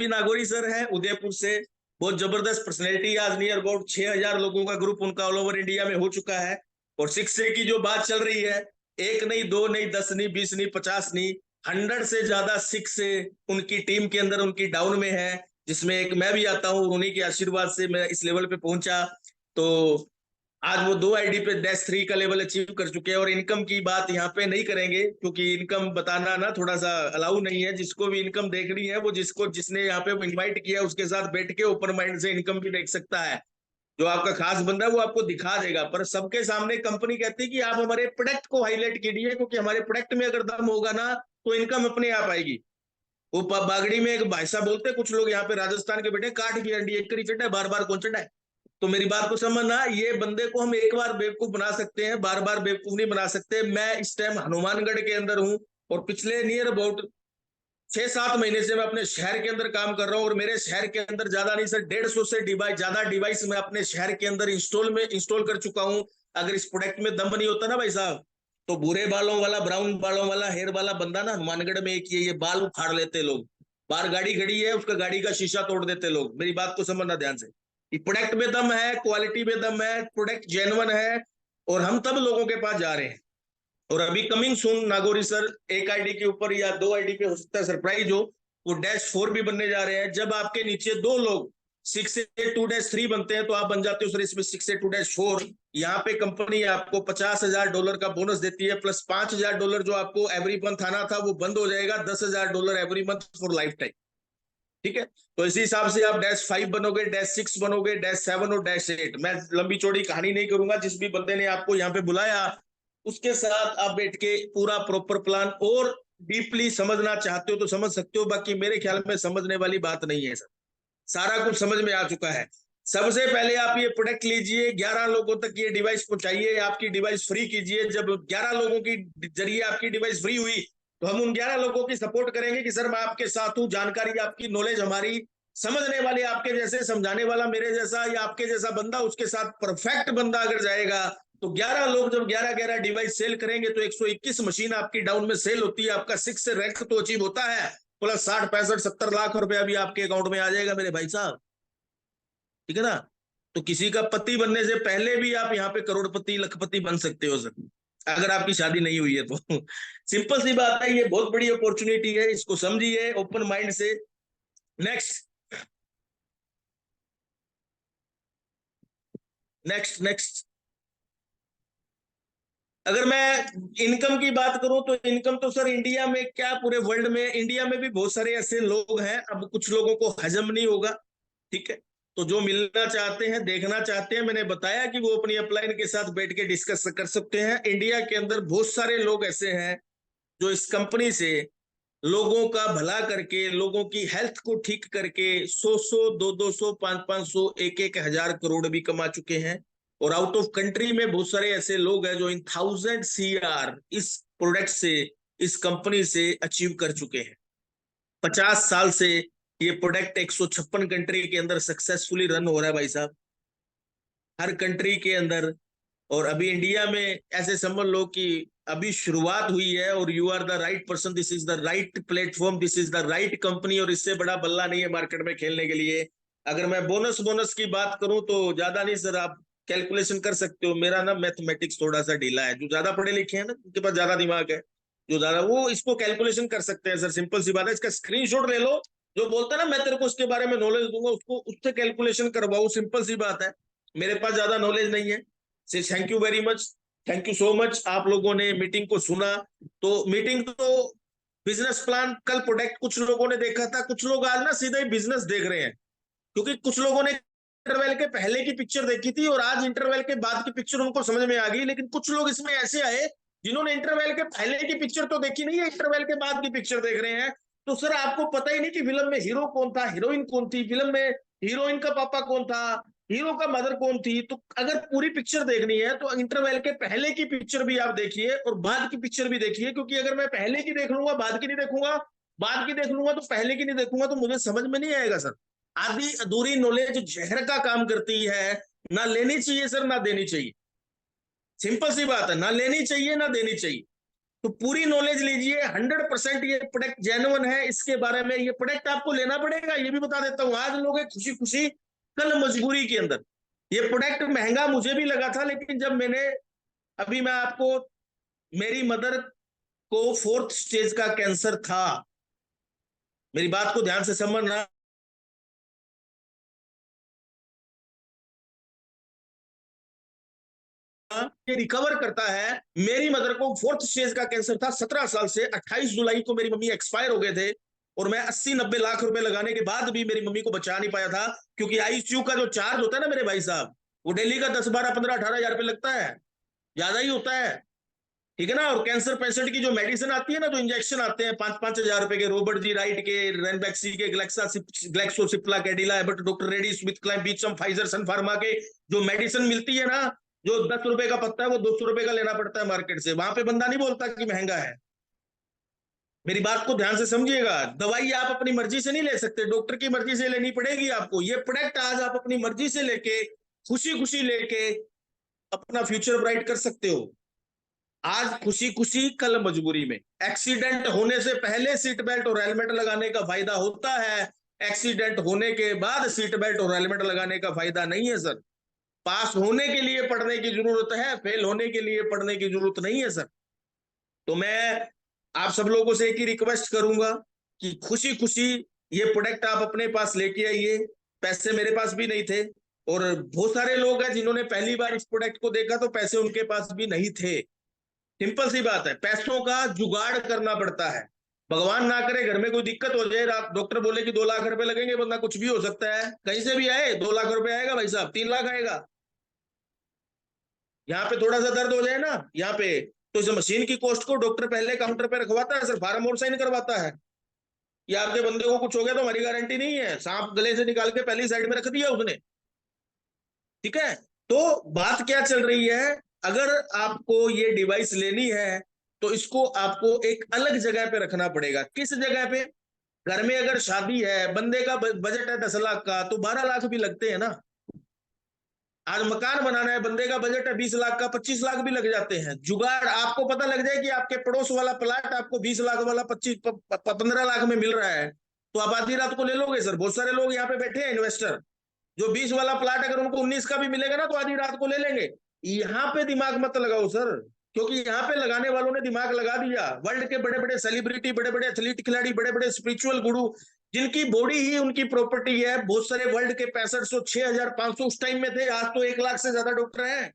नागौरी सर है उदयपुर से, बहुत जबरदस्त पर्सनैलिटी। आज नियर अबाउट 6,000 लोगों का ग्रुप उनका ऑल ओवर इंडिया में हो चुका है। और 6 की जो बात चल रही है, 1 नहीं, 2 नहीं, 10 नहीं, 20 नहीं, 50 नहीं, 100 से ज्यादा 6 उनकी टीम के अंदर, उनकी डाउन में है, जिसमें एक मैं भी आता हूँ। उन्हीं के आशीर्वाद से मैं इस लेवल पे पहुंचा। तो आज वो 2 आईडी पे -3 का लेवल अचीव कर चुके हैं। और इनकम की बात यहाँ पे नहीं करेंगे क्योंकि इनकम बताना ना थोड़ा सा अलाउ नहीं है। जिसको भी इनकम देखनी है वो जिसने यहाँ पे इनवाइट किया उसके साथ बैठ के ओपन माइंड से इनकम भी देख सकता है। जो आपका खास बंदा है वो आपको दिखा देगा। पर सबके सामने कंपनी कहती है कि आप हमारे प्रोडक्ट को हाईलाइट कीजिए, क्योंकि हमारे प्रोडक्ट में अगर दम होगा ना तो इनकम अपने आप आएगी। वो बागड़ी में एक भाई साहब बोलते हैं, कुछ लोग यहाँ पे राजस्थान के बेटे, काट की अंडी एक करी चढ़ा है, बार बार कौन चढ़ा है। तो मेरी बात को समझना, ये बंदे को हम एक बार बेवकूफ बना सकते हैं, बार बार बेवकूफ नहीं बना सकते। मैं इस टाइम हनुमानगढ़ के अंदर हूँ और पिछले नियर अबाउट 6-7 महीने से मैं अपने शहर के अंदर काम कर रहा हूँ। और मेरे शहर के अंदर ज्यादा नहीं सर 150 से ज्यादा डिवाइस मैं अपने शहर के अंदर इंस्टॉल कर चुका हूँ। अगर इस प्रोडक्ट में दम नहीं होता ना भाई साहब, तो भूरे बालों वाला, ब्राउन बालों वाला, हेयर वाला बंदा ना हनुमानगढ़ में एक ये बाल उखाड़ लेते लोग। बाहर गाड़ी खड़ी है, उसका गाड़ी का शीशा तोड़ देते लोग। मेरी बात को समझना ध्यान से। प्रोडक्ट में दम है, क्वालिटी में दम है, प्रोडक्ट जेन्युइन है। और हम तब लोगों के पास जा रहे हैं। और अभी कमिंग सून नागौरी सर, एक आईडी के ऊपर या 2 आईडी पे हो सकता है सरप्राइज हो, वो -4 भी बनने जा रहे हैं। जब आपके नीचे 2 लोग 682-3 बनते हैं तो आप बन जाते हो सर इसमें 682-4। यहाँ पे कंपनी आपको $50,000 का बोनस देती है, प्लस $5,000 जो आपको एवरी मंथ आना था वो बंद हो जाएगा। $10,000 every month for life time. ठीक है, तो इसी हिसाब से आप -5 बनोगे, -6 बनोगे, -7 और -8। मैं लंबी चौड़ी कहानी नहीं करूंगा। जिस भी बंदे ने आपको यहाँ पे बुलाया उसके साथ आप बैठ के पूरा प्रॉपर प्लान और डीपली समझना चाहते हो तो समझ सकते हो। बाकी मेरे ख्याल में समझने वाली बात नहीं है सर, सारा कुछ समझ में आ चुका है। सबसे पहले आप ये प्रोडक्ट लीजिए, 11 लोगों तक ये डिवाइस पहुंचाइए, आपकी डिवाइस फ्री कीजिए। जब 11 लोगों की जरिए आपकी डिवाइस फ्री हुई तो हम उन 11 लोगों की सपोर्ट करेंगे कि सर मैं आपके साथ हूं, जानकारी आपकी, नॉलेज हमारी, समझने वाले आपके जैसे, समझाने वाला मेरे जैसा या आपके जैसा बंदा, उसके साथ परफेक्ट बंदा अगर जाएगा तो 11 लोग जब 11-11 डिवाइस सेल करेंगे तो 121 मशीन आपकी डाउन में सेल होती है। आपका 6 से रैंक तो अचीव होता है, प्लस 60-65-70 लाख रुपया भी आपके अकाउंट में आ जाएगा मेरे भाई साहब। ठीक है ना। तो किसी का पति बनने से पहले भी आप यहाँ पे करोड़पति लखपति बन सकते हो सर, अगर आपकी शादी नहीं हुई है तो। सिंपल सी बात है, ये बहुत बड़ी अपॉर्चुनिटी है, इसको समझिए ओपन माइंड से। Next next next. अगर मैं इनकम की बात करूं तो इनकम तो सर इंडिया में क्या पूरे वर्ल्ड में, इंडिया में भी बहुत सारे ऐसे लोग हैं, अब कुछ लोगों को हजम नहीं होगा। ठीक है, तो जो मिलना चाहते हैं, देखना चाहते हैं, मैंने बताया कि वो अपनी अपलाइन के साथ बैठ के डिस्कस कर सकते हैं। इंडिया के अंदर बहुत सारे लोग ऐसे हैं जो इस कंपनी से लोगों का भला करके, लोगों की हेल्थ को ठीक करके 100-100, 200-200, 500-500, 1,000 करोड़ भी कमा चुके हैं। और आउट ऑफ कंट्री में बहुत सारे ऐसे लोग हैं जो इन 1000 CR इस प्रोडक्ट से, इस कंपनी से अचीव कर चुके हैं। 50 साल से ये प्रोडक्ट 156 कंट्री के अंदर सक्सेसफुली रन हो रहा है भाई साहब, हर कंट्री के अंदर। और अभी इंडिया में ऐसे समझ लो कि अभी शुरुआत हुई है और you are the right person, this is the right platform, this is the right company. और इससे बड़ा बल्ला नहीं है मार्केट में खेलने के लिए। अगर मैं बोनस बोनस की बात करूं तो ज्यादा नहीं सर, आप कैलकुलेशन कर सकते हो। मेरा ना मैथमेटिक्स थोड़ा सा ढीला है, जो ज्यादा पढ़े लिखे हैं ना उनके पास ज्यादा दिमाग है, जो ज्यादा वो इसको कैलकुलेशन कर सकते हैं सर। सिंपल सी बात है, इसका स्क्रीनशॉट ले लो। जो बोलता है ना मैं तेरे को इसके बारे में नॉलेज दूंगा, उसको उससे कैलकुलेशन करवाओ, सिंपल सी बात है। मेरे पास ज्यादा नॉलेज नहीं है। से thank you very much, thank you so much. आप लोगों ने मीटिंग को सुना। तो मीटिंग तो बिजनेस प्लान, कल प्रोडक्ट कुछ लोगों ने देखा था, कुछ लोग आज ना सीधा ही बिजनेस देख रहे हैं। क्योंकि कुछ लोगों ने इंटरवेल के पहले की पिक्चर देखी थी और आज इंटरवेल के बाद की पिक्चर उनको समझ में आ गई। लेकिन कुछ लोग इसमें ऐसे आए जिन्होंने इंटरवेल के पहले की पिक्चर तो देखी नहीं है, इंटरवेल के बाद की पिक्चर देख रहे हैं। तो सर आपको पता ही नहीं कि फिल्म में हीरो कौन था, हीरोइन कौन थी, फिल्म में हीरोइन का पापा कौन था, हीरो का मदर कौन थी। तो अगर पूरी पिक्चर देखनी है तो इंटरवेल के पहले की पिक्चर भी आप देखिए और बाद की पिक्चर भी देखिए। क्योंकि अगर मैं पहले की देख लूंगा बाद की नहीं देखूंगा, बाद की देख लूंगा तो पहले की नहीं देखूंगा, तो मुझे समझ में नहीं आएगा सर। आधी अधूरी नॉलेज जहर का काम करती है। ना लेनी चाहिए सर, ना देनी चाहिए। सिंपल सी बात है, ना लेनी चाहिए ना देनी चाहिए। तो पूरी नॉलेज लीजिए, 100% ये प्रोडक्ट जेन्युइन है, इसके बारे में ये प्रोडक्ट आपको लेना पड़ेगा। ये भी बता देता हूं, आज लोग खुशी खुशी, कल मजबूरी के अंदर। ये प्रोडक्ट महंगा मुझे भी लगा था, लेकिन जब मैंने, अभी मैं आपको, मेरी मदर को 4th स्टेज का कैंसर था। मेरी बात को ध्यान से समझना। ये रिकवर करता है। मेरी मदर को 4th स्टेज का कैंसर था 17 साल से। 28 जुलाई को मेरी मम्मी एक्सपायर हो गए थे और मैं 80-90 लाख रुपए लगाने के बाद भी मेरी मम्मी को बचा नहीं पाया था, क्योंकि आईसीयू का जो चार्ज होता है ना मेरे भाई साहब, वो डेली का 10-12-15-18 हजार रुपए लगता है, ज्यादा ही होता है। ठीक है ना। और कैंसर पेशेंट की जो मेडिसिन आती है ना, जो इंजेक्शन आते हैं 5-5 हजार रुपए के, रॉबर्ट जी राइट के, रेनबैक्सी के, ग्लैक्सोसिप्ला Cadila, Abbott, doctor ready, Smith Kline, बीचम, Pfizer, सन फार्मा के जो मेडिसिन मिलती है ना, जो 10 रुपए का पत्ता है वो 200 रुपए का लेना पड़ता है मार्केट से। वहां पे बंदा नहीं बोलता कि महंगा है। मेरी बात को ध्यान से समझिएगा। दवाई आप अपनी मर्जी से नहीं ले सकते, डॉक्टर की मर्जी से लेनी पड़ेगी आपको। ये प्रोडक्ट आज आप अपनी मर्जी से लेके, खुशी खुशी लेके अपना फ्यूचर ब्राइट कर सकते हो। आज खुशी खुशी, कल मजबूरी में। एक्सीडेंट होने से पहले सीट बेल्ट और हेलमेट लगाने का फायदा होता है, एक्सीडेंट होने के बाद सीट बेल्ट और हेलमेट लगाने का फायदा नहीं है सर। पास होने के लिए पढ़ने की जरूरत है, फेल होने के लिए पढ़ने की जरूरत नहीं है सर। तो मैं आप सब लोगों से एक ही रिक्वेस्ट करूंगा कि खुशी खुशी ये प्रोडक्ट आप अपने पास लेके आइए। पैसे मेरे पास भी नहीं थे, और बहुत सारे लोग हैं जिन्होंने पहली बार इस प्रोडक्ट को देखा तो पैसे उनके पास भी नहीं थे। सिंपल सी बात है, पैसों का जुगाड़ करना पड़ता है। भगवान ना करे घर में कोई दिक्कत हो जाए, आप डॉक्टर बोले कि 2 लाख रुपए लगेंगे, वरना कुछ भी हो सकता है, कहीं से भी आए 2 लाख रुपए आएगा भाई साहब, 3 लाख आएगा। यहाँ पे थोड़ा सा दर्द हो जाए ना यहाँ पे, तो इस मशीन की कॉस्ट को डॉक्टर पहले काउंटर पे रखवाता है सर, फार्म और साइन करवाता है। या आपके बंदे को कुछ हो गया तो हमारी गारंटी नहीं है, सांप गले से निकाल के पहली साइड में रख दिया उसने। ठीक है। तो बात क्या चल रही है, अगर आपको ये डिवाइस लेनी है तो इसको आपको एक अलग जगह पे रखना पड़ेगा। किस जगह पे? घर में अगर शादी है, बंदे का बजट है 10 लाख का, तो 12 लाख भी लगते हैं ना। आज मकान बनाना है, बंदे का बजट है 20 लाख का, 25 लाख भी लग जाते हैं। जुगाड़ आपको पता लग जाए कि आपके पड़ोस वाला प्लाट आपको 20 लाख वाला 15 लाख में मिल रहा है, तो आप आधी रात को ले लोगे सर। बहुत सारे लोग यहाँ पे बैठे हैं इन्वेस्टर, जो 20 वाला प्लाट अगर उनको 19 का भी मिलेगा ना तो आधी रात को ले लेंगे। यहाँ पे दिमाग मत लगाओ सर, क्योंकि यहाँ पे लगाने वालों ने दिमाग लगा दिया। वर्ल्ड के बड़े बड़े सेलिब्रिटी, बड़े बड़े एथलीट खिलाड़ी, बड़े बड़े स्पिरिचुअल गुरु, जिनकी बॉडी ही उनकी प्रॉपर्टी है, बहुत सारे वर्ल्ड के 6500, 6500 उस टाइम में थे, आज तो 1 लाख से ज्यादा डॉक्टर हैं।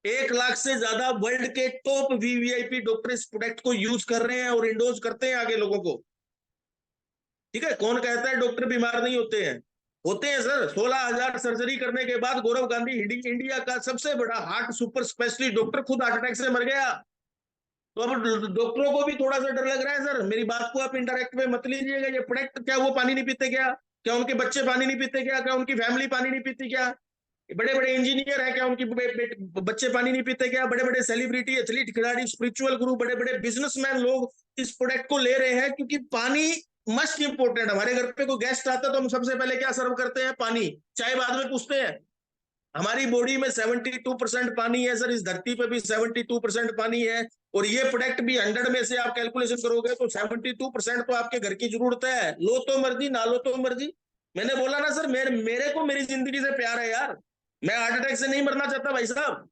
1 लाख से ज्यादा वर्ल्ड के टॉप वीवीआईपी डॉक्टर इस प्रोडक्ट को यूज कर रहे हैं और इंडोज करते हैं आगे लोगों को। ठीक है। कौन कहता है डॉक्टर बीमार नहीं होते हैं? होते हैं सर। 16,000 सर्जरी करने के बाद गौरव गांधी इंडिया का सबसे बड़ा हार्ट सुपर स्पेशलिस्ट डॉक्टर खुद हार्ट अटैक से मर गया। तो अब डॉक्टरों को भी थोड़ा सा डर लग रहा है सर। मेरी बात को आप इनडायरेक्ट में मत लीजिएगा। ये प्रोडक्ट, क्या वो पानी नहीं पीते क्या? क्या उनके बच्चे पानी नहीं पीते क्या? क्या उनकी फैमिली पानी नहीं पीती क्या? बड़े बड़े इंजीनियर हैं, क्या उनकी बच्चे पानी नहीं पीते क्या? बड़े बड़े सेलिब्रिटी, एथलीट खिलाड़ी, स्पिरिचुअल गुरु, बड़े बड़े बिजनेसमैन लोग इस प्रोडक्ट को ले रहे हैं, क्योंकि पानी मस्ट इंपोर्टेंट। हमारे घर पे कोई गेस्ट आता है तो हम सबसे पहले क्या सर्व करते हैं? पानी। चाय बाद में पूछते हैं। हमारी बॉडी में 72% पानी है सर, इस धरती पे भी 72% पानी है, और ये प्रोडक्ट भी 100 में से आप कैलकुलेशन करोगे तो 72% तो आपके घर की जरूरत है। लो तो मर्जी, ना लो तो मर्जी। मैंने बोला ना सर, मेरे को मेरी जिंदगी से प्यार है यार। मैं हार्ट अटैक से नहीं मरना चाहता भाई साहब।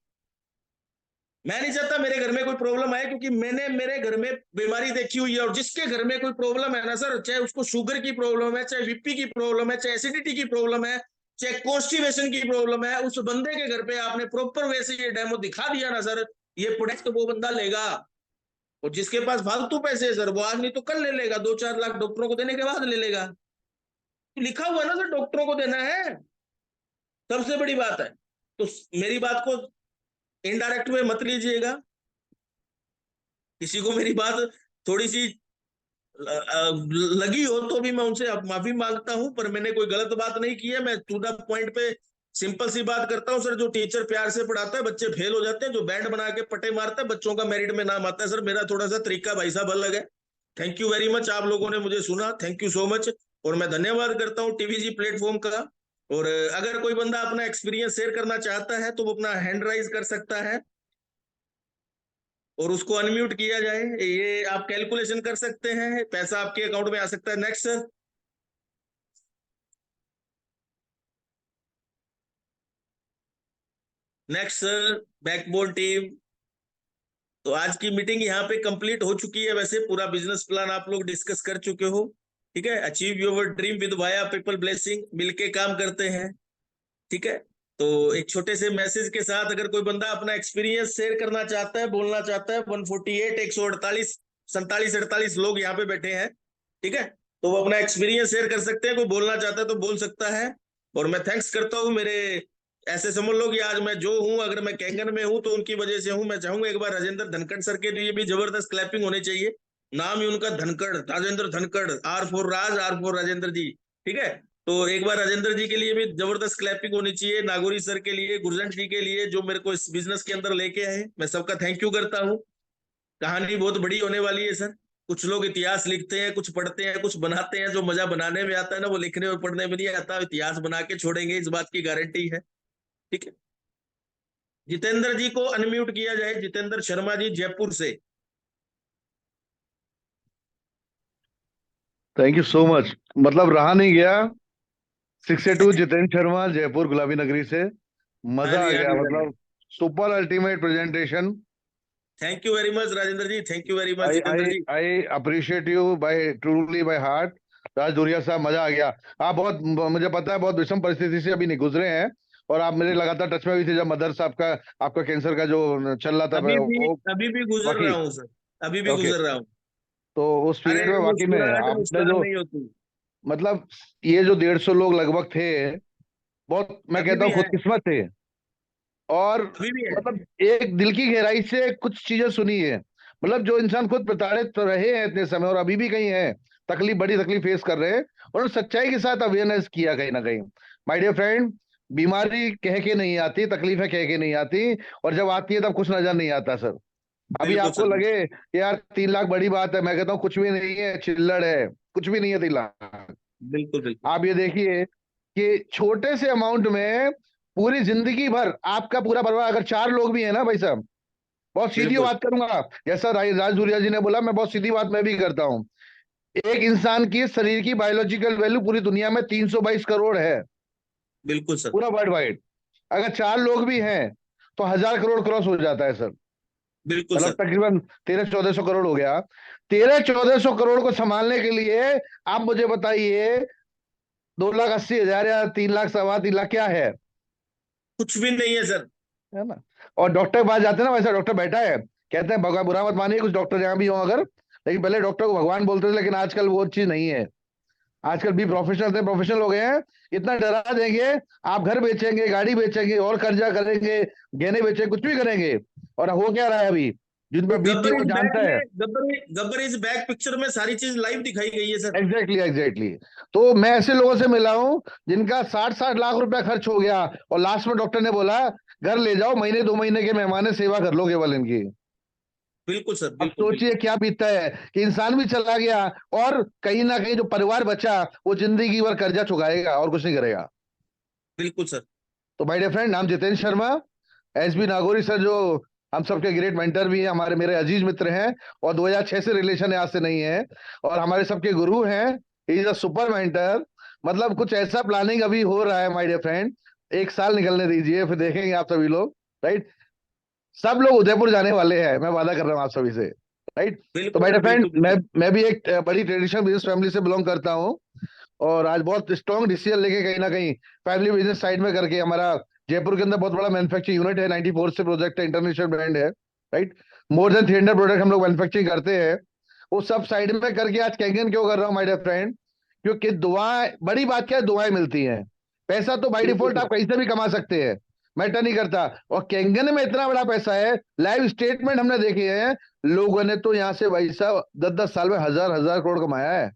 मैं नहीं चाहता मेरे घर में कोई प्रॉब्लम आए, क्योंकि मैंने मेरे घर में बीमारी देखी हुई है। और जिसके घर में कोई प्रॉब्लम है ना सर, चाहे उसको शुगर की प्रॉब्लम है, चाहे बीपी की प्रॉब्लम है, चाहे एसिडिटी की प्रॉब्लम है, चाहे कॉन्स्टिपेशन की प्रॉब्लम है, उस बंदे के घर पे आपने प्रॉपर वे से ये डेमो दिखा दिया ना सर, ये प्रोडक्ट वो बंदा लेगा। और जिसके पास फालतू पैसे है सर, वो आज नहीं तो कल ले लेगा, 2-4 लाख डॉक्टरों को देने के बाद ले लेगा। लिखा हुआ ना सर, डॉक्टरों को देना है, सबसे बड़ी बात है। तो मेरी बात को इनडायरेक्ट में मत लीजिएगा। किसी को मेरी बात थोड़ी सी लगी हो तो भी मैं उनसे माफी मांगता हूं, पर मैंने कोई गलत बात नहीं की है। मैं टू द पॉइंट पे सिंपल सी बात करता हूं सर। जो टीचर प्यार से पढ़ाता है, बच्चे फेल हो जाते हैं, जो बैंड बना के पटे मारता है, बच्चों का मेरिट में नाम आता है सर। मेरा थोड़ा सा तरीका भाई साहब अलग है। थैंक यू वेरी मच, आप लोगों ने मुझे सुना, थैंक यू सो मच। और मैं धन्यवाद करता हूँ टीवीजी प्लेटफॉर्म का। और अगर कोई बंदा अपना एक्सपीरियंस शेयर करना चाहता है तो वो अपना हैंड राइज कर सकता है और उसको अनम्यूट किया जाए। ये आप कैलकुलेशन कर सकते हैं, पैसा आपके अकाउंट में आ सकता है। Next sir. Next sir, backbone team. तो आज की मीटिंग यहाँ पे कंप्लीट हो चुकी है। वैसे पूरा बिजनेस प्लान आप लोग डिस्कस कर चुके हो। ठीक है। Achieve your dream with via people blessing, मिलके काम करते हैं। ठीक है। तो एक छोटे से मैसेज के साथ अगर कोई बंदा अपना एक्सपीरियंस शेयर करना चाहता है, बोलना चाहता है, 148 148 47 48 लोग यहाँ पे बैठे हैं, ठीक है, तो वो अपना एक्सपीरियंस शेयर कर सकते हैं। कोई बोलना चाहता है तो बोल सकता है। और मैं थैंक्स करता हूँ मेरे, ऐसे समझ लो कि आज मैं जो हूँ, अगर मैं कैंगन में हूँ तो उनकी वजह से हूँ। मैं चाहूंगा एक बार राजेंद्र धनखड़ सर के लिए भी जबरदस्त क्लैपिंग होनी चाहिए। नाम ही उनका Dhankhar, Rajendra Dhankhar, R for Raj, R for Rajendra ji, ठीक है। तो एक बार राजेंद्र जी के लिए भी जबरदस्त क्लैपिंग होनी चाहिए, नागौरी सर के लिए, गुरजंट जी के लिए, जो मेरे को इस बिजनेस के अंदर लेके आए। मैं सबका थैंक यू करता हूँ। कहानी बहुत बड़ी होने वाली है सर। कुछ लोग इतिहास लिखते हैं, कुछ पढ़ते हैं, कुछ बनाते हैं। जो मजा बनाने में आता है ना, वो लिखने और पढ़ने में नहीं आता। इतिहास बना के छोड़ेंगे, इस बात की गारंटी है, ठीक है। जितेंद्र जी को अनम्यूट किया जाए, जितेंद्र शर्मा जी जयपुर से। Thank you so much. मतलब रहा नहीं गया। 62 जितेंद्र शर्मा, जयपुर गुलाबी नगरी से। हाँ मजा आ जी, हाँ गया, जी, हाँ जी। मतलब super ultimate presentation. Thank you very much Rajendra ji, thank you very much I Jitendra I ji. I appreciate you by truly by heart. Raj Duria साहब, मजा आ गया। आप बहुत, मुझे पता है, बहुत विषम परिस्थिति से अभी नहीं गुजरे हैं। और आप मेरे लगातार टच में भी थे जब मदर साहब का, आपका कैंसर का जो चल रहा था अभी भी, वो। अभी भी गुजर वाकई। रहा हूँ सर, अभी भी ओके। गुजर रहा हूँ। तो उस अरे पीरियड में वाकई में मुस्कुराहट आपने मुस्कान जो, नहीं होती। मतलब ये जो 150 लोग लगभग थे, बहुत, मैं अभी कहता भी हूँ है, खुशकिस्मत थे। और अभी भी है। मतलब एक दिल की गहराई से कुछ चीजें सुनी है। मतलब जो इंसान खुद प्रताड़ित तो रहे हैं इतने समय और अभी भी कहीं हैं, तकलीफ, बड़ी तकलीफ फेस कर रहे हैं, और सच्चाई के साथ अवेयरनेस किया कहीं ना कहीं। माय डियर फ्रेंड, बीमारी कह के नहीं आती, तकलीफें कह के नहीं आती, और जब आती है तब कुछ नजर नहीं आता सर। अभी बिल्कुल आपको सर, लगे कि यार 3 लाख बड़ी बात है, मैं कहता हूँ कुछ भी नहीं है, चिल्लड़ है, कुछ भी नहीं है 3 लाख। बिल्कुल बिल्कुल। आप ये देखिए कि छोटे से अमाउंट में पूरी जिंदगी भर आपका पूरा परिवार, अगर 4 लोग भी है ना भाई साहब, बहुत सीधी बिल्कुल बात करूंगा, जैसा राज दुरिया जी ने बोला, मैं बहुत सीधी बात मैं भी करता हूं। एक इंसान की शरीर की बायोलॉजिकल वैल्यू पूरी दुनिया में 322 करोड़ है, बिल्कुल सर, पूरा वर्ल्ड वाइड। अगर 4 लोग भी हैं तो 1000 करोड़ क्रॉस हो जाता है सर। बिल्कुल मतलब सर। तकरीबन 1300-1400 करोड़ हो गया। 1300-1400 करोड़ को संभालने के लिए आप मुझे बताइए, 2,80,000 या 3 लाख, 3.25 लाख क्या कुछ भी नहीं है सर। है ना। और डॉक्टर के पास जाते हैं ना, वैसा डॉक्टर बैठा है, कहते हैं भगवान, बुरा मत मानिए कुछ डॉक्टर यहाँ भी हो अगर, लेकिन पहले डॉक्टर को भगवान बोलते थे, लेकिन आजकल वो चीज नहीं है। आजकल भी प्रोफेशनल से प्रोफेशनल हो गए हैं, इतना डरा देंगे, आप घर बेचेंगे, गाड़ी बेचेंगे, और कर्जा करेंगे, गहने बेचेंगे, कुछ भी करेंगे। और हो क्या रहा है अभी, जिन वो पर बीतती है गब्बर वो इज बैक जानता है। में, गब्बर इज बैक पिक्चर में सारी चीज लाइव दिखाई गई है सर। Exactly exactly. तो मैं ऐसे लोगों से मिला हूं जिनका 60-60 लाख रुपया खर्च हो गया, और लास्ट में डॉक्टर ने बोला घर ले जाओ, महीने 2 महीने के मेहमान है, सेवा कर लो केवल इनकी। बिल्कुल सर, अब बिल्कुल सोचिए बिल्कुल। क्या बीतता है कि इंसान भी चला गया, और कहीं ना कहीं जो परिवार बचा वो जिंदगी भर कर्जा चुकाएगा और कुछ नहीं करेगा। बिल्कुल सर। तो माय डियर फ्रेंड, नाम जितेंद्र शर्मा, एसबी नागौरी सर, जो हम सबके ग्रेट मेंटर भी हैं, हमारे मेरे अजीज मित्र हैं, और 2006 से रिलेशन है, आज से नहीं है, और हमारे सबके गुरु हैं। He is a super mentor. मतलब कुछ ऐसा प्लानिंग अभी हो रहा है माय डियर फ्रेंड, 1 साल निकलने दीजिए, फिर देखेंगे आप सभी लोग, राइट। सब लोग उदयपुर जाने वाले हैं, मैं वादा कर रहा हूँ आप सभी से, राइट। तो बिल्कुल माय सर, डियर फ्रेंड, बिल्कुल मैं बिल्कुल। मैं भी एक बड़ी ट्रेडिशनल बिजनेस फैमिली से बिलोंग करता हूँ, और आज बहुत स्ट्रॉन्ग डिसीजन लेके कहीं ना कहीं फैमिली बिजनेस साइड में करके, हमारा जयपुर के अंदर बहुत बड़ा मैन्युफैक्चरिंग यूनिट है, 94 से प्रोजेक्ट है, इंटरनेशनल ब्रांड है, राइट। मोर देन 300 प्रोडक्ट हम लोग मैन्युफैक्चरिंग करते हैं। वो सब साइड में करके आज कैंगन क्यों कर रहा हूँ माय डियर फ्रेंड, क्योंकि दुआएं, बड़ी बात क्या है, दुआएं मिलती हैं। पैसा तो बाय बिल्कुल डिफॉल्ट सर, आप कहीं से भी कमा सकते हैं, मैटर नहीं करता। और कैंगन में इतना बड़ा पैसा है, लाइव स्टेटमेंट हमने देखे हैं, लोगों ने तो यहाँ से भाई साहब 10-10 साल में 1000-1000 करोड़ कमाया है।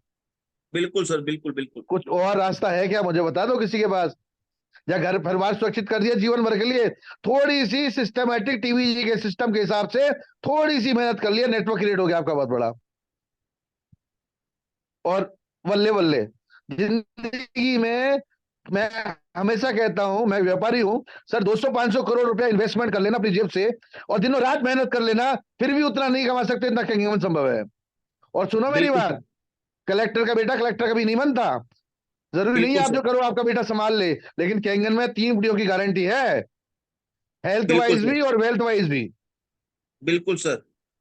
बिल्कुल सर, बिल्कुल बिल्कुल। कुछ और रास्ता है क्या, मुझे बता दो किसी के पास। या घर परिवार सुरक्षित कर दिया जीवन भर के लिए, थोड़ी सी सिस्टमैटिक टीवी के सिस्टम के हिसाब से थोड़ी सी मेहनत कर लिया, नेटवर्क क्रिएट हो गया आपका बहुत बड़ा। और बल्ले बल्ले जिंदगी में, मैं हमेशा कहता हूं, मैं व्यापारी हूं सर, 200-500 करोड़ रुपया इन्वेस्टमेंट कर लेना अपनी जेब से, और दिनों रात मेहनत कर लेना, फिर भी उतना नहीं कमा सकते इतना कैंगन संभव है। और सुनो मेरी बिल्कुल सर, बात, कलेक्टर का बेटा कलेक्टर कभी नहीं बनता। जरूरी नहीं है बिल्कुल आप सर, जो करो आपका बेटा संभाल ले, लेकिन कैंगन में 3 पीढ़ियों की गारंटी है, हेल्थ बिल्कुल वाइज सर, भी और वेल्थ वाइज भी। बिल्कुल सर,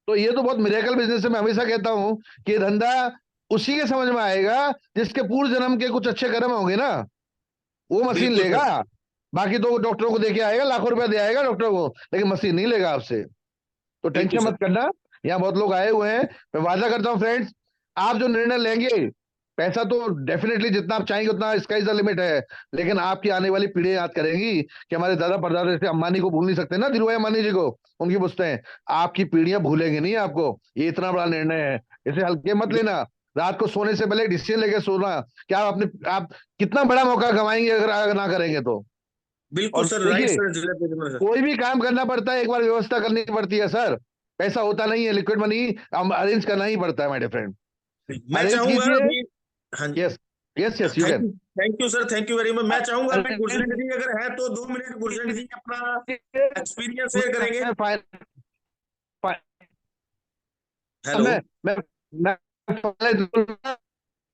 तो ये तो बहुत मिरेकल बिजनेस है। मैं हमेशा कहता हूं कि ये धंधा उसी के समझ में आएगा जिसके पूर्व जन्म के कुछ अच्छे कर्म होंगे ना, वो मशीन बिल्कुल लेगा। सर, बाकी तो डॉक्टरों को देके आएगा, लाखों रुपया दे आएगा डॉक्टर को, लेकिन मशीन नहीं लेगा आपसे। तो बिल्कुल टेंशन सर। मत करना, यहाँ बहुत लोग आए हुए हैं। मैं वादा करता हूँ फ्रेंड्स, आप जो निर्णय लेंगे, पैसा तो डेफिनेटली जितना आप चाहेंगे उतना, स्काई इज द लिमिट है, लेकिन आपकी आने वाली पीढ़ी याद करेंगी कि हमारे दादा परदादा जैसे अंबानी को भूल नहीं सकते ना, धीरूभाई अंबानी जी को, उनकी पुश्तें, आपकी पीढ़ियां भूलेंगे नहीं आपको। ये इतना बड़ा निर्णय है, इसे हल्के मत लेना। रात को सोने से पहले डिसीजन लेके सोना, क्या आप कितना बड़ा मौका गंवाएंगे अगर ना करेंगे तो। बिल्कुल और सर, राइट देखिए, सर, सर। कोई भी काम करना पड़ता है, एक बार व्यवस्था करनी पड़ती है सर। पैसा होता नहीं है, लिक्विड मनी अरेंज करना ही पड़ता है माय डियर फ्रेंड। मैं अरेंज चाहूंगा कीजिए। अभी। हाँ। Yes, yes, yes, you can. Thank you sir, thank you very much. मैं चाहूंगा अभी अरेंज गुरजंट जी अगर है तो 2 मिनट गुरजंट जी अपना कीजिए। एक्सपीरियंस शेयर करेंगे। हेलो। मैं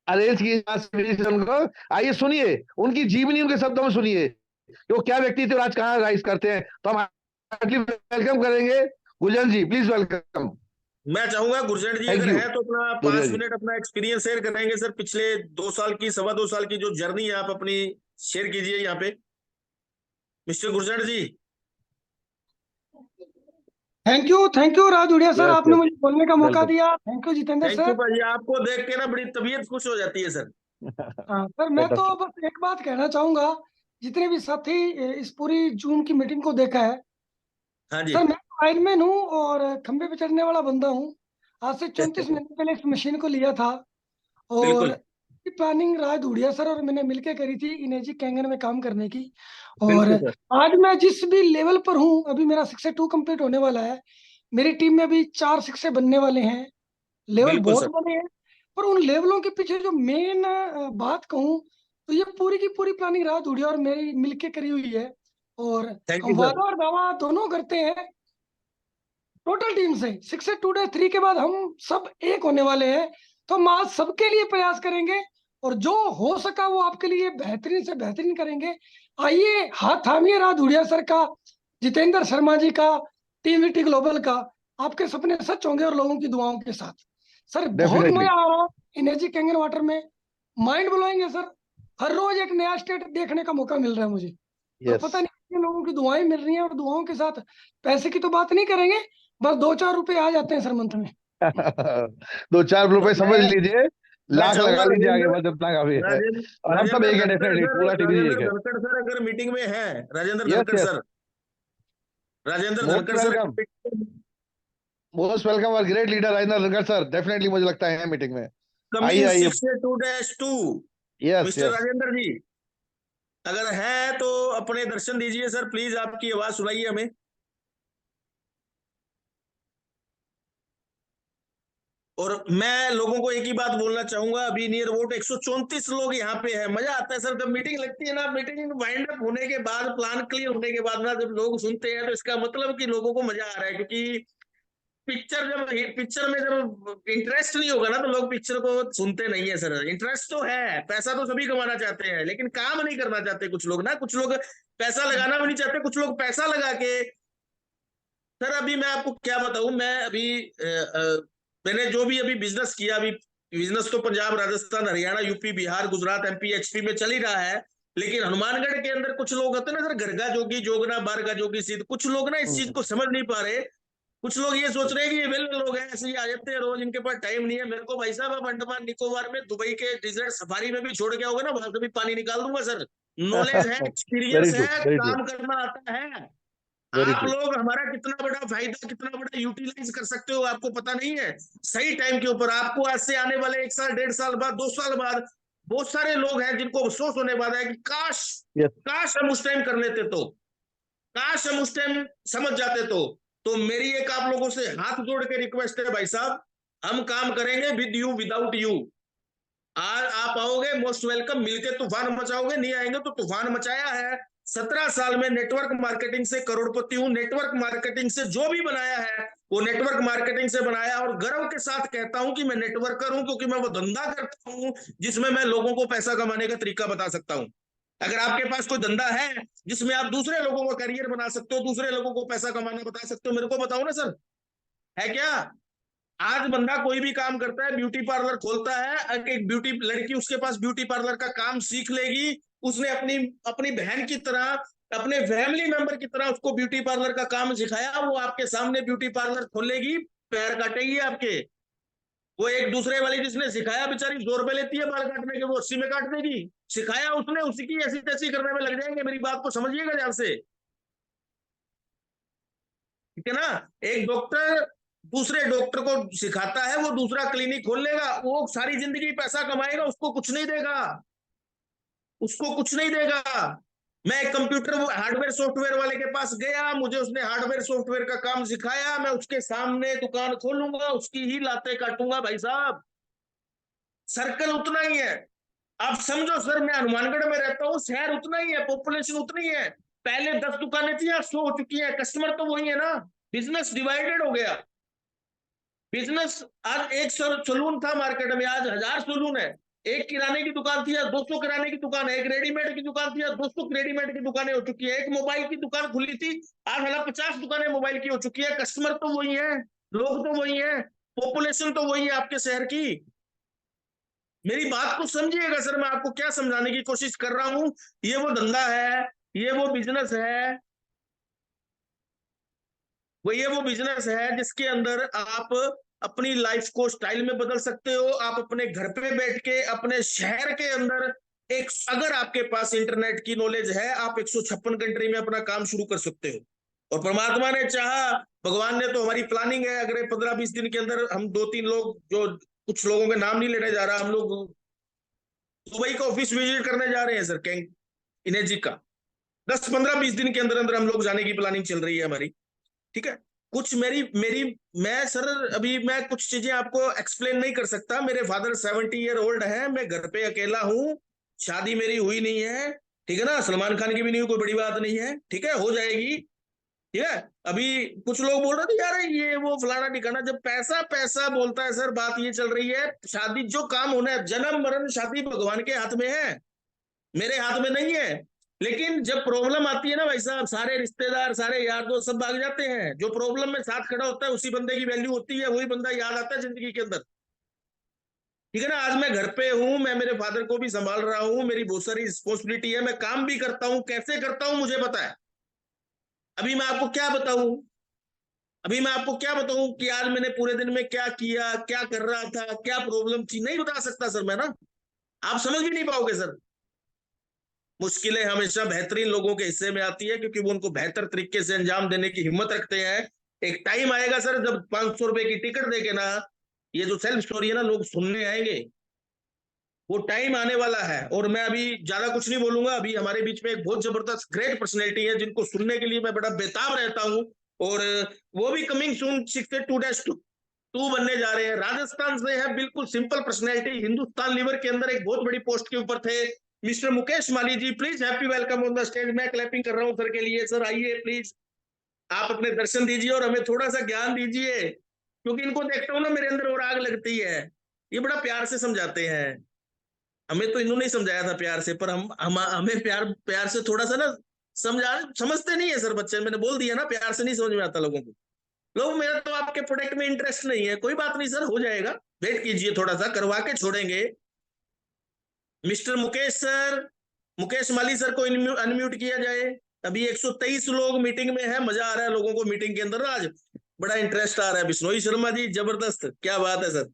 अरेंज की उनको, आइए सुनिए, उनकी जीवनी उनके शब्दों में सुनिए कि वो क्या व्यक्ति थे और आज कहाँ राइज करते हैं। तो हम वेलकम करेंगे गुलशन जी, प्लीज वेलकम। मैं चाहूंगा गुरजंट जी थैंक अगर यू है तो अपना दुर्गा पांच जी। मिनट अपना एक्सपीरियंस शेयर करेंगे सर, पिछले 2 साल की, 2.25 साल की जो जर्नी है आप अपनी शेयर कीजिए यहाँ पे, mister Gurjant ji. Thank you Raj Udiya sir, yes, आपने यस, मुझे बोलने का मौका वेलकम। दिया। Thank you Jitendra thank you sir. भाई, आपको देख के ना बड़ी तबीयत खुश हो जाती है सर। हाँ सर, मैं तो बस एक बात कहना चाहूंगा, जितने भी साथी इस पूरी जूम की मीटिंग को देखा है, हाँ जी। सर मैं लाइनमैन हूँ और खंबे पे चढ़ने वाला बंदा हूँ। आज से 34 मिनट पहले इस मशीन को लिया था और बिल्कुल प्लानिंग राज उड़िया सर और मैंने मिलकर करी थी इनेजी कैंगन में काम करने की। और बिल्कुल सर। आज मैं जिस भी लेवल पर हूँ, अभी मेरा 6 2 कंप्लीट होने वाला है। मेरी टीम में भी 4 6 बनने वाले हैं। लेवल बिल्कुल बहुत सर। बड़े हैं, पर उन लेवलों के पीछे जो मेन बात कहूँ, तो ये पूरी की पूरी प्लानिंग राज उड़िया और मेरी मिलके करी हुई है। और थैंक हम यू सर। वादा और दावा दोनों करते हैं टोटल टीम से। 6 2 डे 3 के बाद हम सब एक होने वाले हैं। तो हम आज सबके लिए प्रयास करेंगे और जो हो सका वो आपके लिए बेहतरीन से बेहतरीन करेंगे। आइए हाथ थामिए राज उड़िया सर का, जितेंद्र शर्मा जी का, टीम वीटी ग्लोबल का। आपके सपने सच होंगे और लोगों की दुआओं के साथ। सर बहुत डेफिनेटली। मजा आ रहा है एनर्जी कैंगन वाटर में, माइंड ब्लोइंग है सर। हर रोज एक नया स्टेट देखने का मौका मिल रहा है मुझे। और यस। पता नहीं कितने लोगों की दुआएं मिल रही हैं, और दुआओं के साथ पैसे की तो बात नहीं करेंगे, बस 2 4 रुपए आ जाते हैं सर मंथ में। 2 4 रुपए समझ मैं लीजिए, मैं लाख लगा चाहूंगा लीजिए आगे, राजेंद्र, बस इतना काफी है। राजेंद्र और हम सब राजेंद्र एक है, धनखड़ डेफिनेटली सर, पूरा टीम ही एक राजेंद्र है। धनखड़ सर अगर मीटिंग में है, Rajendra yes, Dhankhar yes, sir, Rajendra most Dhankhar sir. Welcome, most welcome और great leader Rajendra Dhankhar sir, definitely मुझे लगता है मीटिंग में। आइए, कमिंग आइए। 6 2-2 यस, मिस्टर यस। राजेंद्र जी अगर है तो अपने दर्शन दीजिए सर, प्लीज आपकी आवाज सुनाइए हमें। और मैं लोगों को एक ही बात बोलना चाहूंगा, अभी नियर अबाउट 134 लोग यहाँ पे है। मजा आता है सर जब मीटिंग लगती है ना, मीटिंग वाइंड अप होने के बाद, प्लान क्लियर होने के बाद ना, जब लोग सुनते हैं तो इसका मतलब कि लोगों को मजा आ रहा है। क्योंकि पिक्चर में जब इंटरेस्ट नहीं होगा ना तो लोग पिक्चर को सुनते नहीं है सर। इंटरेस्ट तो है, पैसा तो सभी कमाना चाहते हैं, लेकिन काम नहीं करना चाहते कुछ लोग ना, कुछ लोग पैसा लगाना भी नहीं चाहते, कुछ लोग पैसा लगा के। सर अभी मैं आपको क्या बताऊं, मैं अभी मैंने जो भी अभी बिजनेस किया, अभी बिजनेस तो Punjab, Rajasthan, Haryana, UP, Bihar, Gujarat, MP, HP में चल ही रहा है। लेकिन हनुमानगढ़ के अंदर कुछ लोग होते हैं ना सर, घर का जोगी जोगना, बार का जोगी सिद्ध, कुछ लोग ना इस चीज को समझ नहीं पा रहे। कुछ लोग ये सोच रहे हैं कि ये वेल लोग हैं, ऐसे ही आ जाते हैं रोज, इनके पास टाइम नहीं है। मेरे को भाई साहब, आप अंडमान निकोबार में दुबई के डिजर्ट सफारी में भी छोड़ के आओगे ना, वहां से भी पानी निकाल दूंगा सर। नॉलेज है, वेरी एक्सपीरियंस ट्रू, है, वेरी ट्रू, काम करना आता है। वेरी आप ट्रू। लोग हमारा कितना बड़ा फायदा, कितना बड़ा यूटिलाइज कर सकते हो, आपको पता नहीं है। सही टाइम के ऊपर आपको आज से आने वाले 1 साल, 1.5 साल बाद, 2 साल बाद बहुत सारे लोग हैं जिनको अफसोस होने वाला है कि काश, यस। काश हम उस टाइम कर लेते, तो काश हम उस टाइम समझ जाते। तो मेरी एक आप लोगों से हाथ जोड़ के रिक्वेस्ट है भाई साहब, हम काम करेंगे विद यू, विदाउट यू। आज आप आओगे, मोस्ट वेलकम, मिलके तूफान मचाओगे, नहीं आएंगे तो तूफान मचाया है। 17 साल में नेटवर्क मार्केटिंग से करोड़पति हूं। नेटवर्क मार्केटिंग से जो भी बनाया है वो नेटवर्क मार्केटिंग से बनाया, और गर्व के साथ कहता हूं कि मैं नेटवर्कर हूं, क्योंकि मैं वो धंधा करता हूं जिसमें मैं लोगों को पैसा कमाने का तरीका बता सकता हूं। अगर आपके पास कोई धंधा है जिसमें आप दूसरे लोगों का करियर बना सकते हो, दूसरे लोगों को पैसा कमाना बता सकते हो, मेरे को बताओ ना सर, है क्या? आज बंदा कोई भी काम करता है, ब्यूटी पार्लर खोलता है, अगर एक ब्यूटी लड़की उसके पास ब्यूटी पार्लर का काम सीख लेगी, उसने अपनी अपनी बहन की तरह, अपने फैमिली मेंबर की तरह उसको ब्यूटी पार्लर का काम सिखाया, वो आपके सामने ब्यूटी पार्लर खोलेगी, पैर काटेगी आपके। वो एक दूसरे वाली जिसने सिखाया बेचारी 100 रुपए लेती है बाल काटने के, वो 80 में काट देगी। सिखाया उसने, उसी की ऐसी तैसी करने में लग जाएंगे। मेरी बात को समझिएगा ध्यान से, ठीक है ना। एक डॉक्टर दूसरे डॉक्टर को सिखाता है, वो दूसरा क्लिनिक खोल लेगा, वो सारी जिंदगी पैसा कमाएगा, उसको कुछ नहीं देगा, उसको कुछ नहीं देगा। मैं एक कंप्यूटर हार्डवेयर सॉफ्टवेयर वाले के पास गया, मुझे उसने हार्डवेयर सॉफ्टवेयर का काम सिखाया, मैं उसके सामने दुकान खोलूंगा, उसकी ही लाते काटूंगा भाई साहब। सर्कल उतना ही है। आप समझो सर, मैं हनुमानगढ़ में रहता हूँ, शहर उतना ही है, पॉपुलेशन उतनी है। पहले 10 दुकानें थी, आज 100 हो चुकी है, कस्टमर तो वही है ना। बिजनेस डिवाइडेड हो गया। बिजनेस, आज एक सलून था मार्केट में, आज 1000 सलून है। एक किराने की दुकान थी, आज 200 किराने की दुकान है। एक रेडीमेड की दुकान थी, आज 200 रेडीमेड की दुकानें हो चुकी है। एक मोबाइल की दुकान खुली थी, आज 50 दुकानें मोबाइल की हो चुकी है। कस्टमर तो वही है, लोग तो वही है, पॉपुलेशन तो वही है आपके शहर की। मेरी बात को समझिएगा सर, मैं आपको क्या समझाने की कोशिश कर रहा हूं। ये वो धंधा है, ये वो बिजनेस है, वो बिजनेस है जिसके अंदर आप अपनी लाइफ को स्टाइल में बदल सकते हो। आप अपने घर पे बैठ के अपने शहर के अंदर, एक अगर आपके पास इंटरनेट की नॉलेज है, आप 156 कंट्री में अपना काम शुरू कर सकते हो। और परमात्मा ने चाहा, भगवान ने तो, हमारी प्लानिंग है, अगर 15-20 दिन के अंदर हम 2-3 लोग, जो कुछ लोगों के नाम नहीं लेने जा रहा, हम लोग दुबई का ऑफिस विजिट करने जा रहे हैं सर, कैंग इनेजी का। 10-15-20 दिन के अंदर अंदर हम लोग जाने की प्लानिंग चल रही है हमारी, ठीक है। कुछ मेरी मेरी मैं सर, अभी मैं कुछ चीजें आपको एक्सप्लेन नहीं कर सकता। मेरे फादर 70 ईयर ओल्ड है, मैं घर पे अकेला हूँ, शादी मेरी हुई नहीं है, ठीक है ना। सलमान खान की भी नहीं हुई, कोई बड़ी बात नहीं है, ठीक है, हो जाएगी, ठीक है। अभी कुछ लोग बोल रहे थे यार ये वो फलाना ठिकाना, जब पैसा पैसा बोलता है सर, बात ये चल रही है, शादी जो काम होना है, जन्म मरण शादी भगवान के हाथ में है, मेरे हाथ में नहीं है। लेकिन जब प्रॉब्लम आती है ना भाई साहब, सारे रिश्तेदार, सारे यार दोस्त सब भाग जाते हैं। जो प्रॉब्लम में साथ खड़ा होता है, उसी बंदे की वैल्यू होती है, वही बंदा याद आता है जिंदगी के अंदर, ठीक है ना। आज मैं घर पे हूं, मैं मेरे फादर को भी संभाल रहा हूं, मेरी बहुत सारी रिस्पॉन्सिबिलिटी है, मैं काम भी करता हूं, कैसे करता हूं मुझे पता है। अभी मैं आपको क्या बताऊं, अभी मैं आपको क्या बताऊं कि आज मैंने पूरे दिन में क्या किया, क्या कर रहा था, क्या प्रॉब्लम थी, नहीं बता सकता सर मैं ना। आप समझ भी नहीं पाओगे सर। मुश्किलें हमेशा बेहतरीन लोगों के हिस्से में आती है, क्योंकि वो उनको बेहतर तरीके से अंजाम देने की हिम्मत रखते हैं। एक टाइम आएगा सर, जब 500 रुपए की टिकट देके ना, ये जो सेल्फ स्टोरी है ना, लोग सुनने आएंगे। वो टाइम आने वाला है। और मैं अभी ज्यादा कुछ नहीं बोलूंगा। अभी हमारे बीच में एक बहुत जबरदस्त ग्रेट पर्सनैलिटी है, जिनको सुनने के लिए मैं बड़ा बेताब रहता हूँ। और वो भी कमिंग सून 62-2 बनने जा रहे हैं। राजस्थान से है, बिल्कुल सिंपल पर्सनैलिटी, हिंदुस्तान लीवर के अंदर एक बहुत बड़ी पोस्ट के ऊपर थे। Mister Mukesh Mali ji, please happy welcome on the stage. मैं क्लैपिंग कर रहा हूं सर के लिए। सर आइए प्लीज, आप अपने दर्शन दीजिए और हमें थोड़ा सा ज्ञान दीजिए, क्योंकि इनको देखता हूं ना, मेरे अंदर और आग लगती है। ये बड़ा प्यार से समझाते हैं। हमें तो इन्होंने ही समझाया था प्यार से, पर हम हमें प्यार प्यार से थोड़ा सा ना समझते नहीं है सर बच्चे। मैंने बोल दिया ना, प्यार से नहीं समझ में आता लोगों को। लोग, मेरा तो आपके प्रोडक्ट में इंटरेस्ट नहीं है, कोई बात नहीं सर, हो जाएगा, वेट कीजिए, थोड़ा सा करवा के छोड़ेंगे। मिस्टर मुकेश सर, मुकेश माली सर को अनम्यूट किया जाए। अभी 123 लोग मीटिंग में है, मजा आ रहा है लोगों को मीटिंग के अंदर, आज बड़ा इंटरेस्ट आ रहा है। बिश्नोई शर्मा जी, जबरदस्त, क्या बात है सर।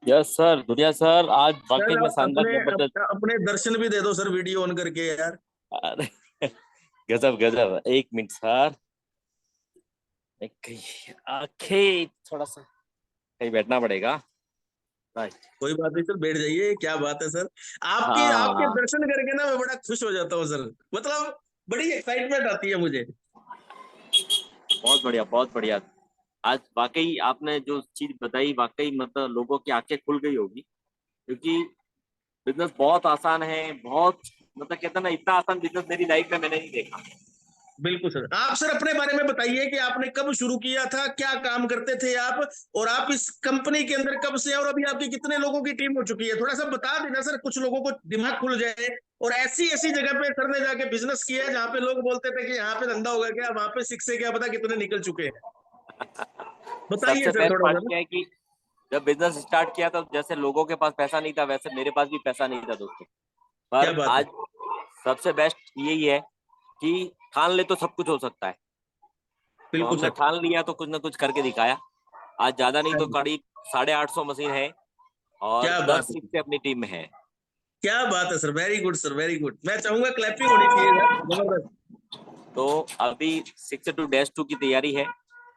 यस सर, दुनिया सर, आज वाकई सर में शानदार अपने जबरदस्त। अपने दर्शन भी दे दो सर, वीडियो ऑन करके यार। अरे गजब गजब, एक मिनट सर, आंखें थोड़ा सा कहीं बैठना पड़ेगा। राइट। कोई बात नहीं सर, बैठ जाइए, क्या बात है सर। आपके आपके हाँ, दर्शन करके ना मैं बड़ा खुश हो जाता हूँ सर, मतलब बड़ी एक्साइटमेंट आती है मुझे। बहुत बढ़िया बहुत बढ़िया। आज वाकई आपने जो चीज बताई, वाकई मतलब लोगों की आंखें खुल गई होगी, क्योंकि बिजनेस बहुत आसान है, बहुत मतलब कहते हैं ना, इतना आसान बिजनेस मेरी लाइफ में मैंने नहीं देखा। बिल्कुल सर। आप सर अपने बारे में बताइए कि आपने कब शुरू किया था, क्या काम करते थे आप, और आप इस कंपनी के अंदर कब से, और अभी आपकी कितने लोगों की टीम हो चुकी है, थोड़ा सा बता देना सर, कुछ लोगों को दिमाग खुल जाए। और ऐसी ऐसी जगह पे सर ने जाके बिजनेस किया है जहाँ पे लोग बोलते थे कि यहाँ पे धंधा होगा क्या, वहां पे 6 से क्या पता कितने निकल चुके हैं। बताइए सबसे सर बेस्ट थोड़ा पार्ट सा ना। क्या है कि जब बिजनेस स्टार्ट किया तो जैसे लोगों के पास पैसा नहीं था, वैसे मेरे पास भी पैसा नहीं था दोस्तों। क्या पर बात है। आज सबसे बेस्ट यही है कि ठान ले तो सब कुछ हो सकता है। तो बिल्कुल हमने सर। ठान लिया तो कुछ ना कुछ करके दिखाया। आज ज्यादा नहीं क्या तो करीब 850 मशीन है और क्या 10 बात है। सीट से अपनी टीम में है। क्या बात है sir, very good sir, very good. मैं चाहूंगा क्लैपिंग होनी चाहिए सर, जबरदस्त। तो अभी 6-2-2 की तैयारी है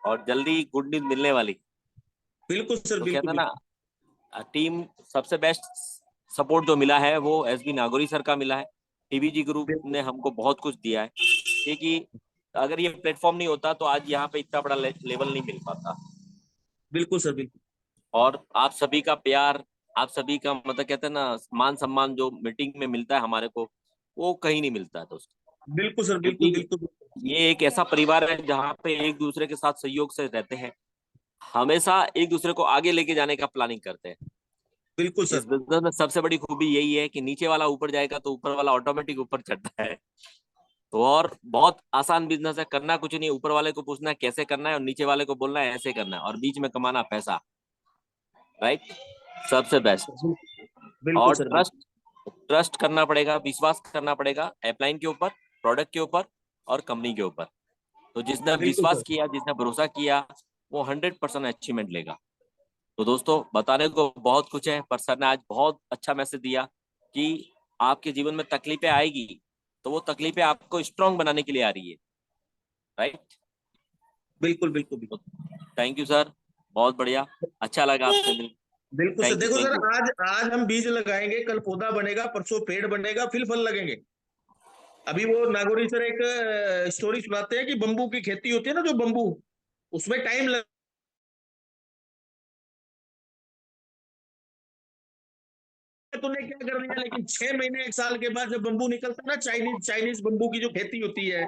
और जल्दी गुड न्यूज मिलने वाली। बिल्कुल सर, तो बिल्कुल कहते हैं बिल्कुल। ना, टीम सबसे बेस्ट सपोर्ट जो मिला है वो एसबी नागौरी सर का मिला है। टीबीजी ग्रुप बिल्कुल ने हमको बहुत कुछ दिया है, क्योंकि अगर ये प्लेटफॉर्म नहीं होता तो आज यहाँ पे इतना बड़ा लेवल नहीं मिल पाता। बिल्कुल सर, बिल्कुल और आप सभी का प्यार, आप सभी का मतलब कहते हैं ना मान सम्मान जो मीटिंग में मिलता है हमारे को, वो कहीं नहीं मिलता है दोस्तों। बिल्कुल सर, बिल्कुल क्योंकि बिल्कुल ये एक ऐसा परिवार है जहाँ पे एक दूसरे के साथ सहयोग से रहते हैं, हमेशा एक दूसरे को आगे लेके जाने का प्लानिंग करते हैं। बिल्कुल इस सर। बिजनेस में सबसे बड़ी खूबी यही है कि नीचे वाला ऊपर जाएगा तो ऊपर वाला ऑटोमेटिक ऊपर चढ़ता है। तो और बहुत आसान बिजनेस है, करना कुछ नहीं, ऊपर वाले को पूछना है कैसे करना है और नीचे वाले को बोलना है ऐसे करना है और बीच में कमाना पैसा। राइट, सबसे बेस्ट। बिल्कुल और सर, ट्रस्ट, ट्रस्ट करना पड़ेगा, विश्वास करना पड़ेगा अपलाइन के ऊपर, प्रोडक्ट के ऊपर और कंपनी के ऊपर। तो जिसने बिल्कुल विश्वास सर। किया, जिसने भरोसा किया, वो 100% अचीवमेंट लेगा। तो दोस्तों बताने को बहुत कुछ है, पर सर ने आज बहुत अच्छा मैसेज दिया कि आपके जीवन में तकलीफें आएगी तो वो तकलीफें आपको स्ट्रांग बनाने के लिए आ रही है। राइट। बिल्कुल बिल्कुल बिल्कुल। तो थैंक यू सर, बहुत बढ़िया, अच्छा लगा आपसे मिल। बिल्कुल सर, थैंक यू, देखो थैंक सर, यू। आज आज हम बीज लगाएंगे, कल पौधा बनेगा, परसों पेड़ बनेगा, फिर फल लगेंगे। अभी वो नागौरी सर एक स्टोरी सुनाते हैं कि बम्बू की खेती होती है ना, जो बम्बू, उसमें टाइम लग, तूने क्या कर दिया, लेकिन 6 महीने 1 साल के बाद जब बम्बू निकलता है ना, चाइनीज चाइनीज बम्बू की जो खेती होती है,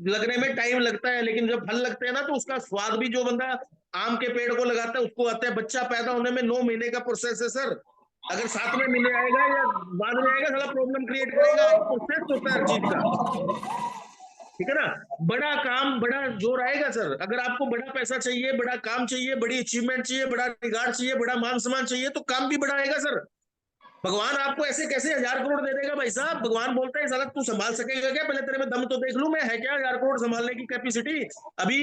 लगने में टाइम लगता है, लेकिन जब फल लगते हैं ना तो उसका स्वाद भी, जो बंदा आम के पेड़ को लगाता है उसको आता है। बच्चा पैदा होने में 9 महीने का प्रोसेस है सर। अगर 7वें महीने आएगा या बाद में आएगा, साला प्रॉब्लम क्रिएट करेगा। एक प्रोसेस होता है हर चीज का, ठीक है ना। बड़ा काम, बड़ा जोर आएगा सर। अगर आपको बड़ा पैसा चाहिए, बड़ा काम चाहिए, बड़ी अचीवमेंट चाहिए, बड़ा रिगार्ड चाहिए, बड़ा मान सम्मान चाहिए, तो काम भी बड़ा आएगा सर। भगवान आपको ऐसे कैसे 1000 करोड़ दे देगा भाई साहब। भगवान बोलता है साला तू संभाल सकेगा क्या, पहले तेरे में दम तो देख लूं मैं, है क्या 1000 करोड़ संभालने की कैपेसिटी। अभी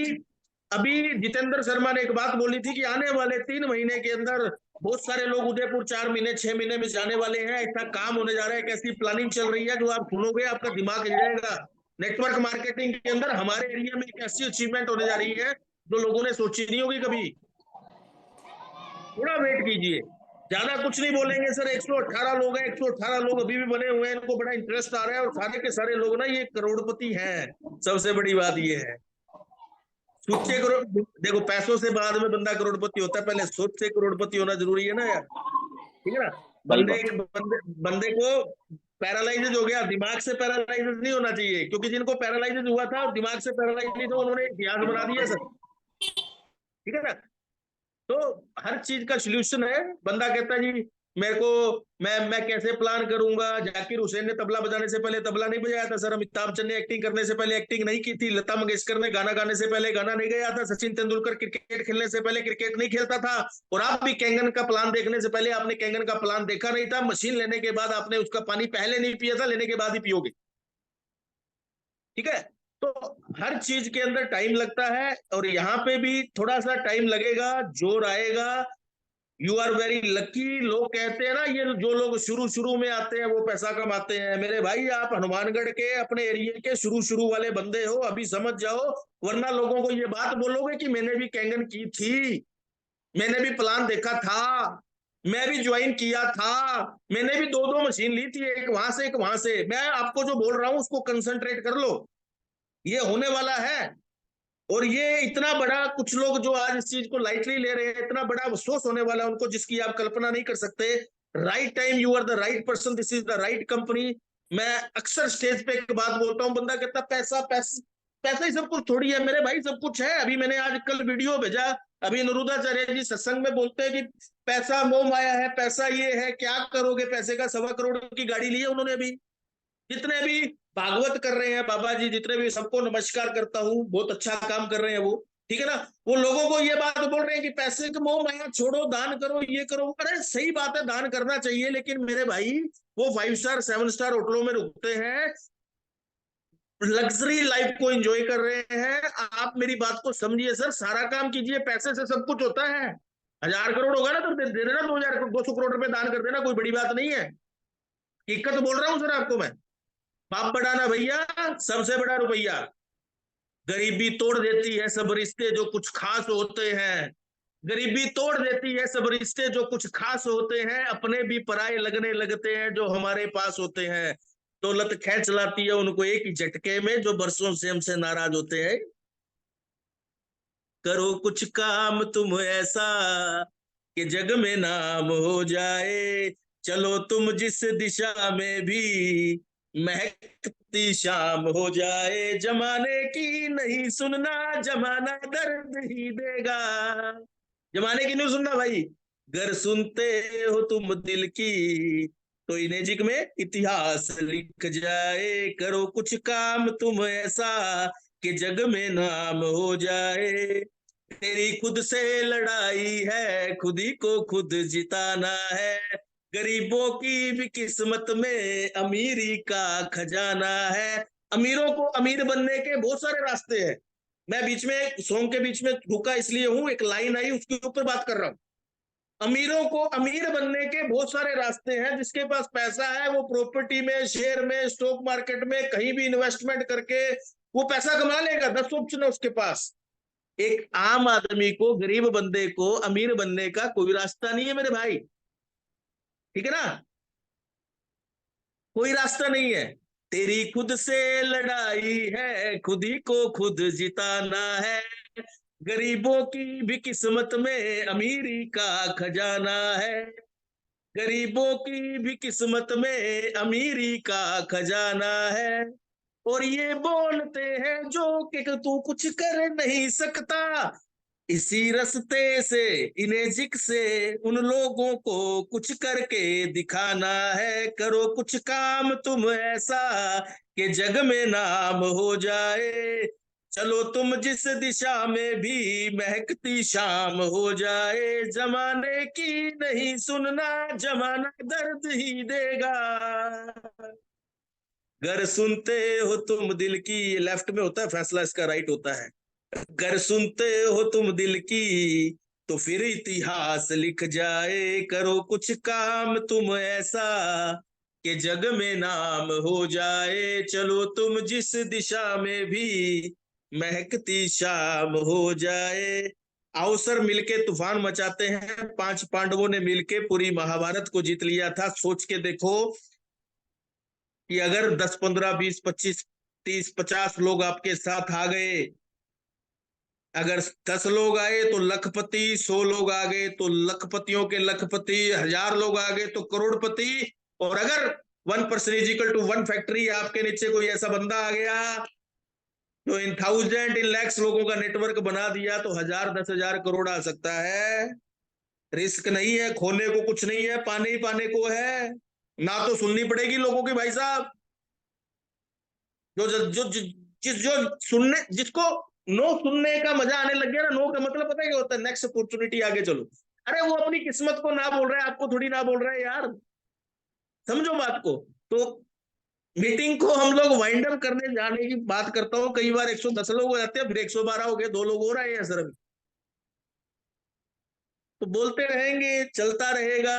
अभी जितेंद्र शर्मा ने एक बात बोली थी कि आने वाले 3 महीने के अंदर बहुत सारे लोग उदयपुर 4 महीने 6 महीने में जाने वाले हैं। ऐसा काम होने जा रहा है, कैसी प्लानिंग चल रही है, जो आप सुनोगे आपका दिमाग हिल जाएगा। नेटवर्क मार्केटिंग के अंदर हमारे एरिया में एक ऐसी अचीवमेंट होने जा रही है जो लोगों ने सोची नहीं होगी कभी। थोड़ा वेट कीजिए, ज्यादा कुछ नहीं बोलेंगे सर। 118 लोग हैं, 118 लोग अभी भी बने हुए हैं, इनको बड़ा इंटरेस्ट आ रहा है, और सारे के सारे लोग ना ये करोड़पति हैं। सबसे बड़ी बात ये है, सोच से करोड़, देखो पैसों से बाद में बंदा करोड़पति होता है, पहले सोच से करोड़पति होना जरूरी है ना यार, ठीक है ना। सही बंदे बात। बंदे को पैरालाइज हो गया, दिमाग से पैरालाइज नहीं होना चाहिए, क्योंकि जिनको पैरालाइज हुआ था और दिमाग से पैरालाइज नहीं था, उन्होंने इतिहास बना दिया सर, ठीक है ना। तो हर चीज का सोल्यूशन है। बंदा कहता है जी मेरे को, मैं कैसे प्लान करूंगा। जाकिर हुसैन ने तबला बजाने से पहले तबला नहीं बजाया था सर। अमिताभ बच्चन ने एक्टिंग करने से पहले एक्टिंग नहीं की थी। लता मंगेशकर ने गाना गाने से पहले गाना नहीं गाया था। सचिन तेंदुलकर क्रिकेट खेलने से पहले क्रिकेट नहीं खेलता था। और आप भी कैंगन का प्लान देखने से पहले आपने कैंगन का प्लान देखा नहीं था। मशीन लेने के बाद आपने उसका पानी पहले नहीं पिया था, लेने के बाद ही पियोगे, ठीक है। तो हर चीज के अंदर टाइम लगता है, और यहाँ पे भी थोड़ा सा टाइम लगेगा, जोर आएगा। You are very lucky. लोग कहते हैं ना, ये जो लोग शुरू शुरू में आते हैं वो पैसा कमाते हैं। मेरे भाई आप हनुमानगढ़ के अपने एरिया के शुरू शुरू वाले बंदे हो, अभी समझ जाओ, वरना लोगों को ये बात बोलोगे कि मैंने भी कैंगन की थी, मैंने भी प्लान देखा था, मैं भी ज्वाइन किया था, मैंने भी 2-2 मशीन ली थी, एक वहां से एक वहां से। मैं आपको जो बोल रहा हूं उसको कंसंट्रेट कर लो, ये होने वाला है। और ये इतना बड़ा, कुछ लोग जो आज इस चीज को लाइटली ले रहे हैं, इतना बड़ा अफसोस होने वाला है उनको, जिसकी आप कल्पना नहीं कर सकते। Right time, you are the right person, this is the right company. मैं अक्सर स्टेज पे एक बात बोलता हूँ, बंदा कहता पैसा पैसा, पैसा ही सब कुछ थोड़ी है मेरे भाई, सब कुछ है। अभी मैंने आज कल वीडियो भेजा, अभी निरुद्धाचार्य जी सत्संग में बोलते हैं कि पैसा मोह माया है, पैसा ये है, क्या करोगे पैसे का। 1.25 करोड़ की गाड़ी ली है उन्होंने अभी, जितने भी भागवत कर रहे हैं बाबा जी, जितने भी, सबको नमस्कार करता हूँ, बहुत अच्छा काम कर रहे हैं वो, ठीक है ना। वो लोगों को ये बात बोल रहे हैं कि पैसे के मोह माया छोड़ो, दान करो, ये करो। अरे सही बात है, दान करना चाहिए, लेकिन मेरे भाई वो 5 स्टार 7 स्टार होटलों में रुकते हैं, लग्जरी लाइफ को एंजॉय कर रहे हैं। आप मेरी बात को समझिए सर, सारा काम कीजिए, पैसे से सब कुछ होता है। 1000 करोड़ होगा ना तो दे देना, 200 करोड़ रुपए दान कर देना, कोई बड़ी बात नहीं है। हकीकत बोल रहा हूँ सर आपको मैं। बाप बढ़ाना भैया, सबसे बड़ा रुपया। गरीबी तोड़ देती है सब रिश्ते जो कुछ खास होते हैं। गरीबी तोड़ देती है सब रिश्ते जो कुछ खास होते हैं, अपने भी पराये लगने लगते हैं जो हमारे पास होते हैं। दौलत खींच लाती है उनको एक ही झटके में, जो बरसों से हमसे नाराज होते हैं। करो कुछ काम तुम ऐसा कि जग में नाम हो जाए, चलो तुम जिस दिशा में भी महकती शाम हो जाए। जमाने की नहीं सुनना, जमाना दर्द ही देगा। जमाने की नहीं सुनना भाई, गर सुनते हो तुम दिल की तो इनेजिक में इतिहास लिख जाए। करो कुछ काम तुम ऐसा कि जग में नाम हो जाए। तेरी खुद से लड़ाई है, खुद ही को खुद जिताना है। गरीबों की भी किस्मत में अमीरी का खजाना है। अमीरों को अमीर बनने के बहुत सारे रास्ते हैं। मैं बीच में सॉन्ग के बीच में रुका इसलिए हूं, एक लाइन आई उसके ऊपर बात कर रहा हूं। अमीरों को अमीर बनने के बहुत सारे रास्ते हैं। जिसके पास पैसा है वो प्रॉपर्टी में, शेयर में, स्टॉक मार्केट में कहीं भी इन्वेस्टमेंट करके वो पैसा कमा लेगा। 10 ऑप्शन है उसके पास। एक आम आदमी को, गरीब बंदे को अमीर बनने का कोई रास्ता नहीं है मेरे भाई, ठीक है ना। कोई रास्ता नहीं है। तेरी खुद से लड़ाई है, खुद ही को खुद जिताना है। गरीबों की भी किस्मत में अमीरी का खजाना है। गरीबों की भी किस्मत में अमीरी का खजाना है। और ये बोलते हैं जो कि तू कुछ कर नहीं सकता, इसी रास्ते से, इनेजिक से उन लोगों को कुछ करके दिखाना है। करो कुछ काम तुम ऐसा कि जग में नाम हो जाए, चलो तुम जिस दिशा में भी महकती शाम हो जाए। जमाने की नहीं सुनना, जमाना दर्द ही देगा। गर सुनते हो तुम दिल की, लेफ्ट में होता है फैसला, इसका राइट होता है। गर सुनते हो तुम दिल की तो फिर इतिहास लिख जाए। करो कुछ काम तुम ऐसा कि जग में नाम हो जाए, चलो तुम जिस दिशा में भी महकती शाम हो जाए। आओ सर मिलके तूफान मचाते हैं। 5 पांडवों ने मिलके पूरी महाभारत को जीत लिया था। सोच के देखो कि अगर 10 15 20 25 30 50 लोग आपके साथ आ गए, अगर 10 लोग आए तो लखपति, 100 लोग आ गए तो लखपतियों के लखपति, 1000 लोग आ गए तो करोड़पति। और अगर 1 person is equal to 1 factory, आपके नीचे कोई ऐसा बंदा आ गया जो इन थाउजेंड इन लैक्स लोगों का नेटवर्क बना दिया, तो 1000 10,000 करोड़ आ सकता है। रिस्क नहीं है, खोने को कुछ नहीं है, पाने ही पाने को है। ना तो सुननी पड़ेगी लोगों की भाई साहब। जो जो जो सुनने, जिसको नो सुनने का मजा आने लग गया ना, नो का मतलब पता है क्या होता है? नेक्स्ट अपॉर्चुनिटी, आगे चलो। अरे वो अपनी किस्मत को ना बोल रहा है, आपको थोड़ी ना बोल रहा है यार। समझो बात को। तो मीटिंग को हम लोग वाइंड अप करने जाने की बात करता हूँ। कई बार 110 लोग हो जाते हैं, फिर 112 हो गए, 2 लोग हो रहे हैं सर अभी। तो बोलते रहेंगे, चलता रहेगा।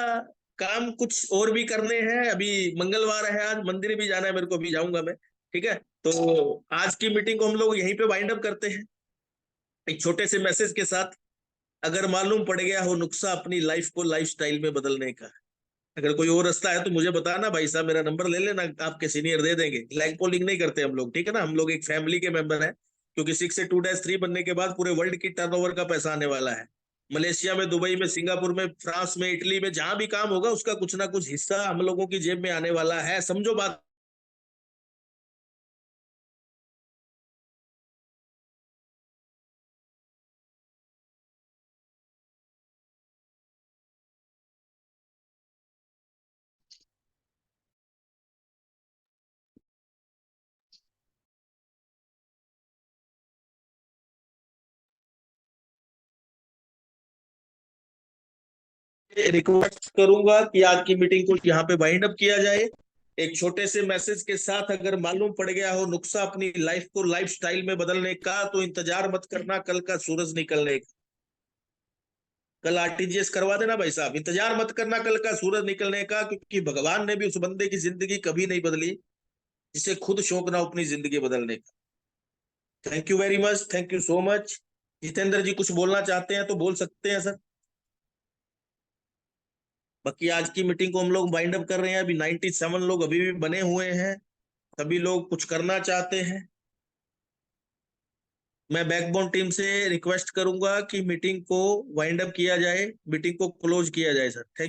काम कुछ और भी करने हैं। अभी मंगलवार है, आज मंदिर भी जाना है मेरे को, भी जाऊंगा मैं, ठीक है। तो आज की मीटिंग को हम लोग यहीं पे वाइंड अप करते हैं, एक छोटे से मैसेज के साथ। अगर मालूम पड़ गया हो नुस्खा अपनी लाइफ को लाइफस्टाइल में बदलने का, अगर कोई और रास्ता है तो मुझे बताना भाई साहब, मेरा नंबर ले लेना, आपके सीनियर दे देंगे। लैग पोलिंग नहीं करते हम लोग, ठीक है ना। हम लोग एक फैमिली के मेंबर हैं, क्योंकि 6 से 2-3 बनने के बाद पूरे वर्ल्ड की टर्नओवर का पैसा आने वाला है। मलेशिया में, दुबई में, सिंगापुर में, फ्रांस में, इटली में, जहां भी काम होगा उसका कुछ ना कुछ हिस्सा हम लोगों की जेब में आने वाला है। समझो बात। रिक्वेस्ट करूंगा कि आज की मीटिंग को यहाँ पे वाइंड अप किया जाए। एक छोटे से मैसेज के साथ, अगर मालूम पड़ गया हो नुक्सा अपनी लाइफ को लाइफस्टाइल में बदलने का, तो इंतजार मत करना कल का सूरज निकलने का। कल आरटीजीएस करवा देना भाई साहब, इंतजार मत करना कल का सूरज निकलने का, क्योंकि भगवान ने भी उस बंदे की जिंदगी कभी नहीं बदली जिसे खुद शौक ना हो अपनी जिंदगी बदलने का। Thank you very much, thank you so much. Jitendra ji कुछ बोलना चाहते हैं तो बोल सकते हैं सर। बाकी आज की मीटिंग को हम लोग वाइंड अप कर रहे हैं। अभी 97 लोग अभी भी बने हुए हैं, सभी लोग कुछ करना चाहते हैं। मैं बैकबोन टीम से रिक्वेस्ट करूंगा कि मीटिंग को वाइंड अप किया जाए, मीटिंग को क्लोज किया जाए सर। थैंक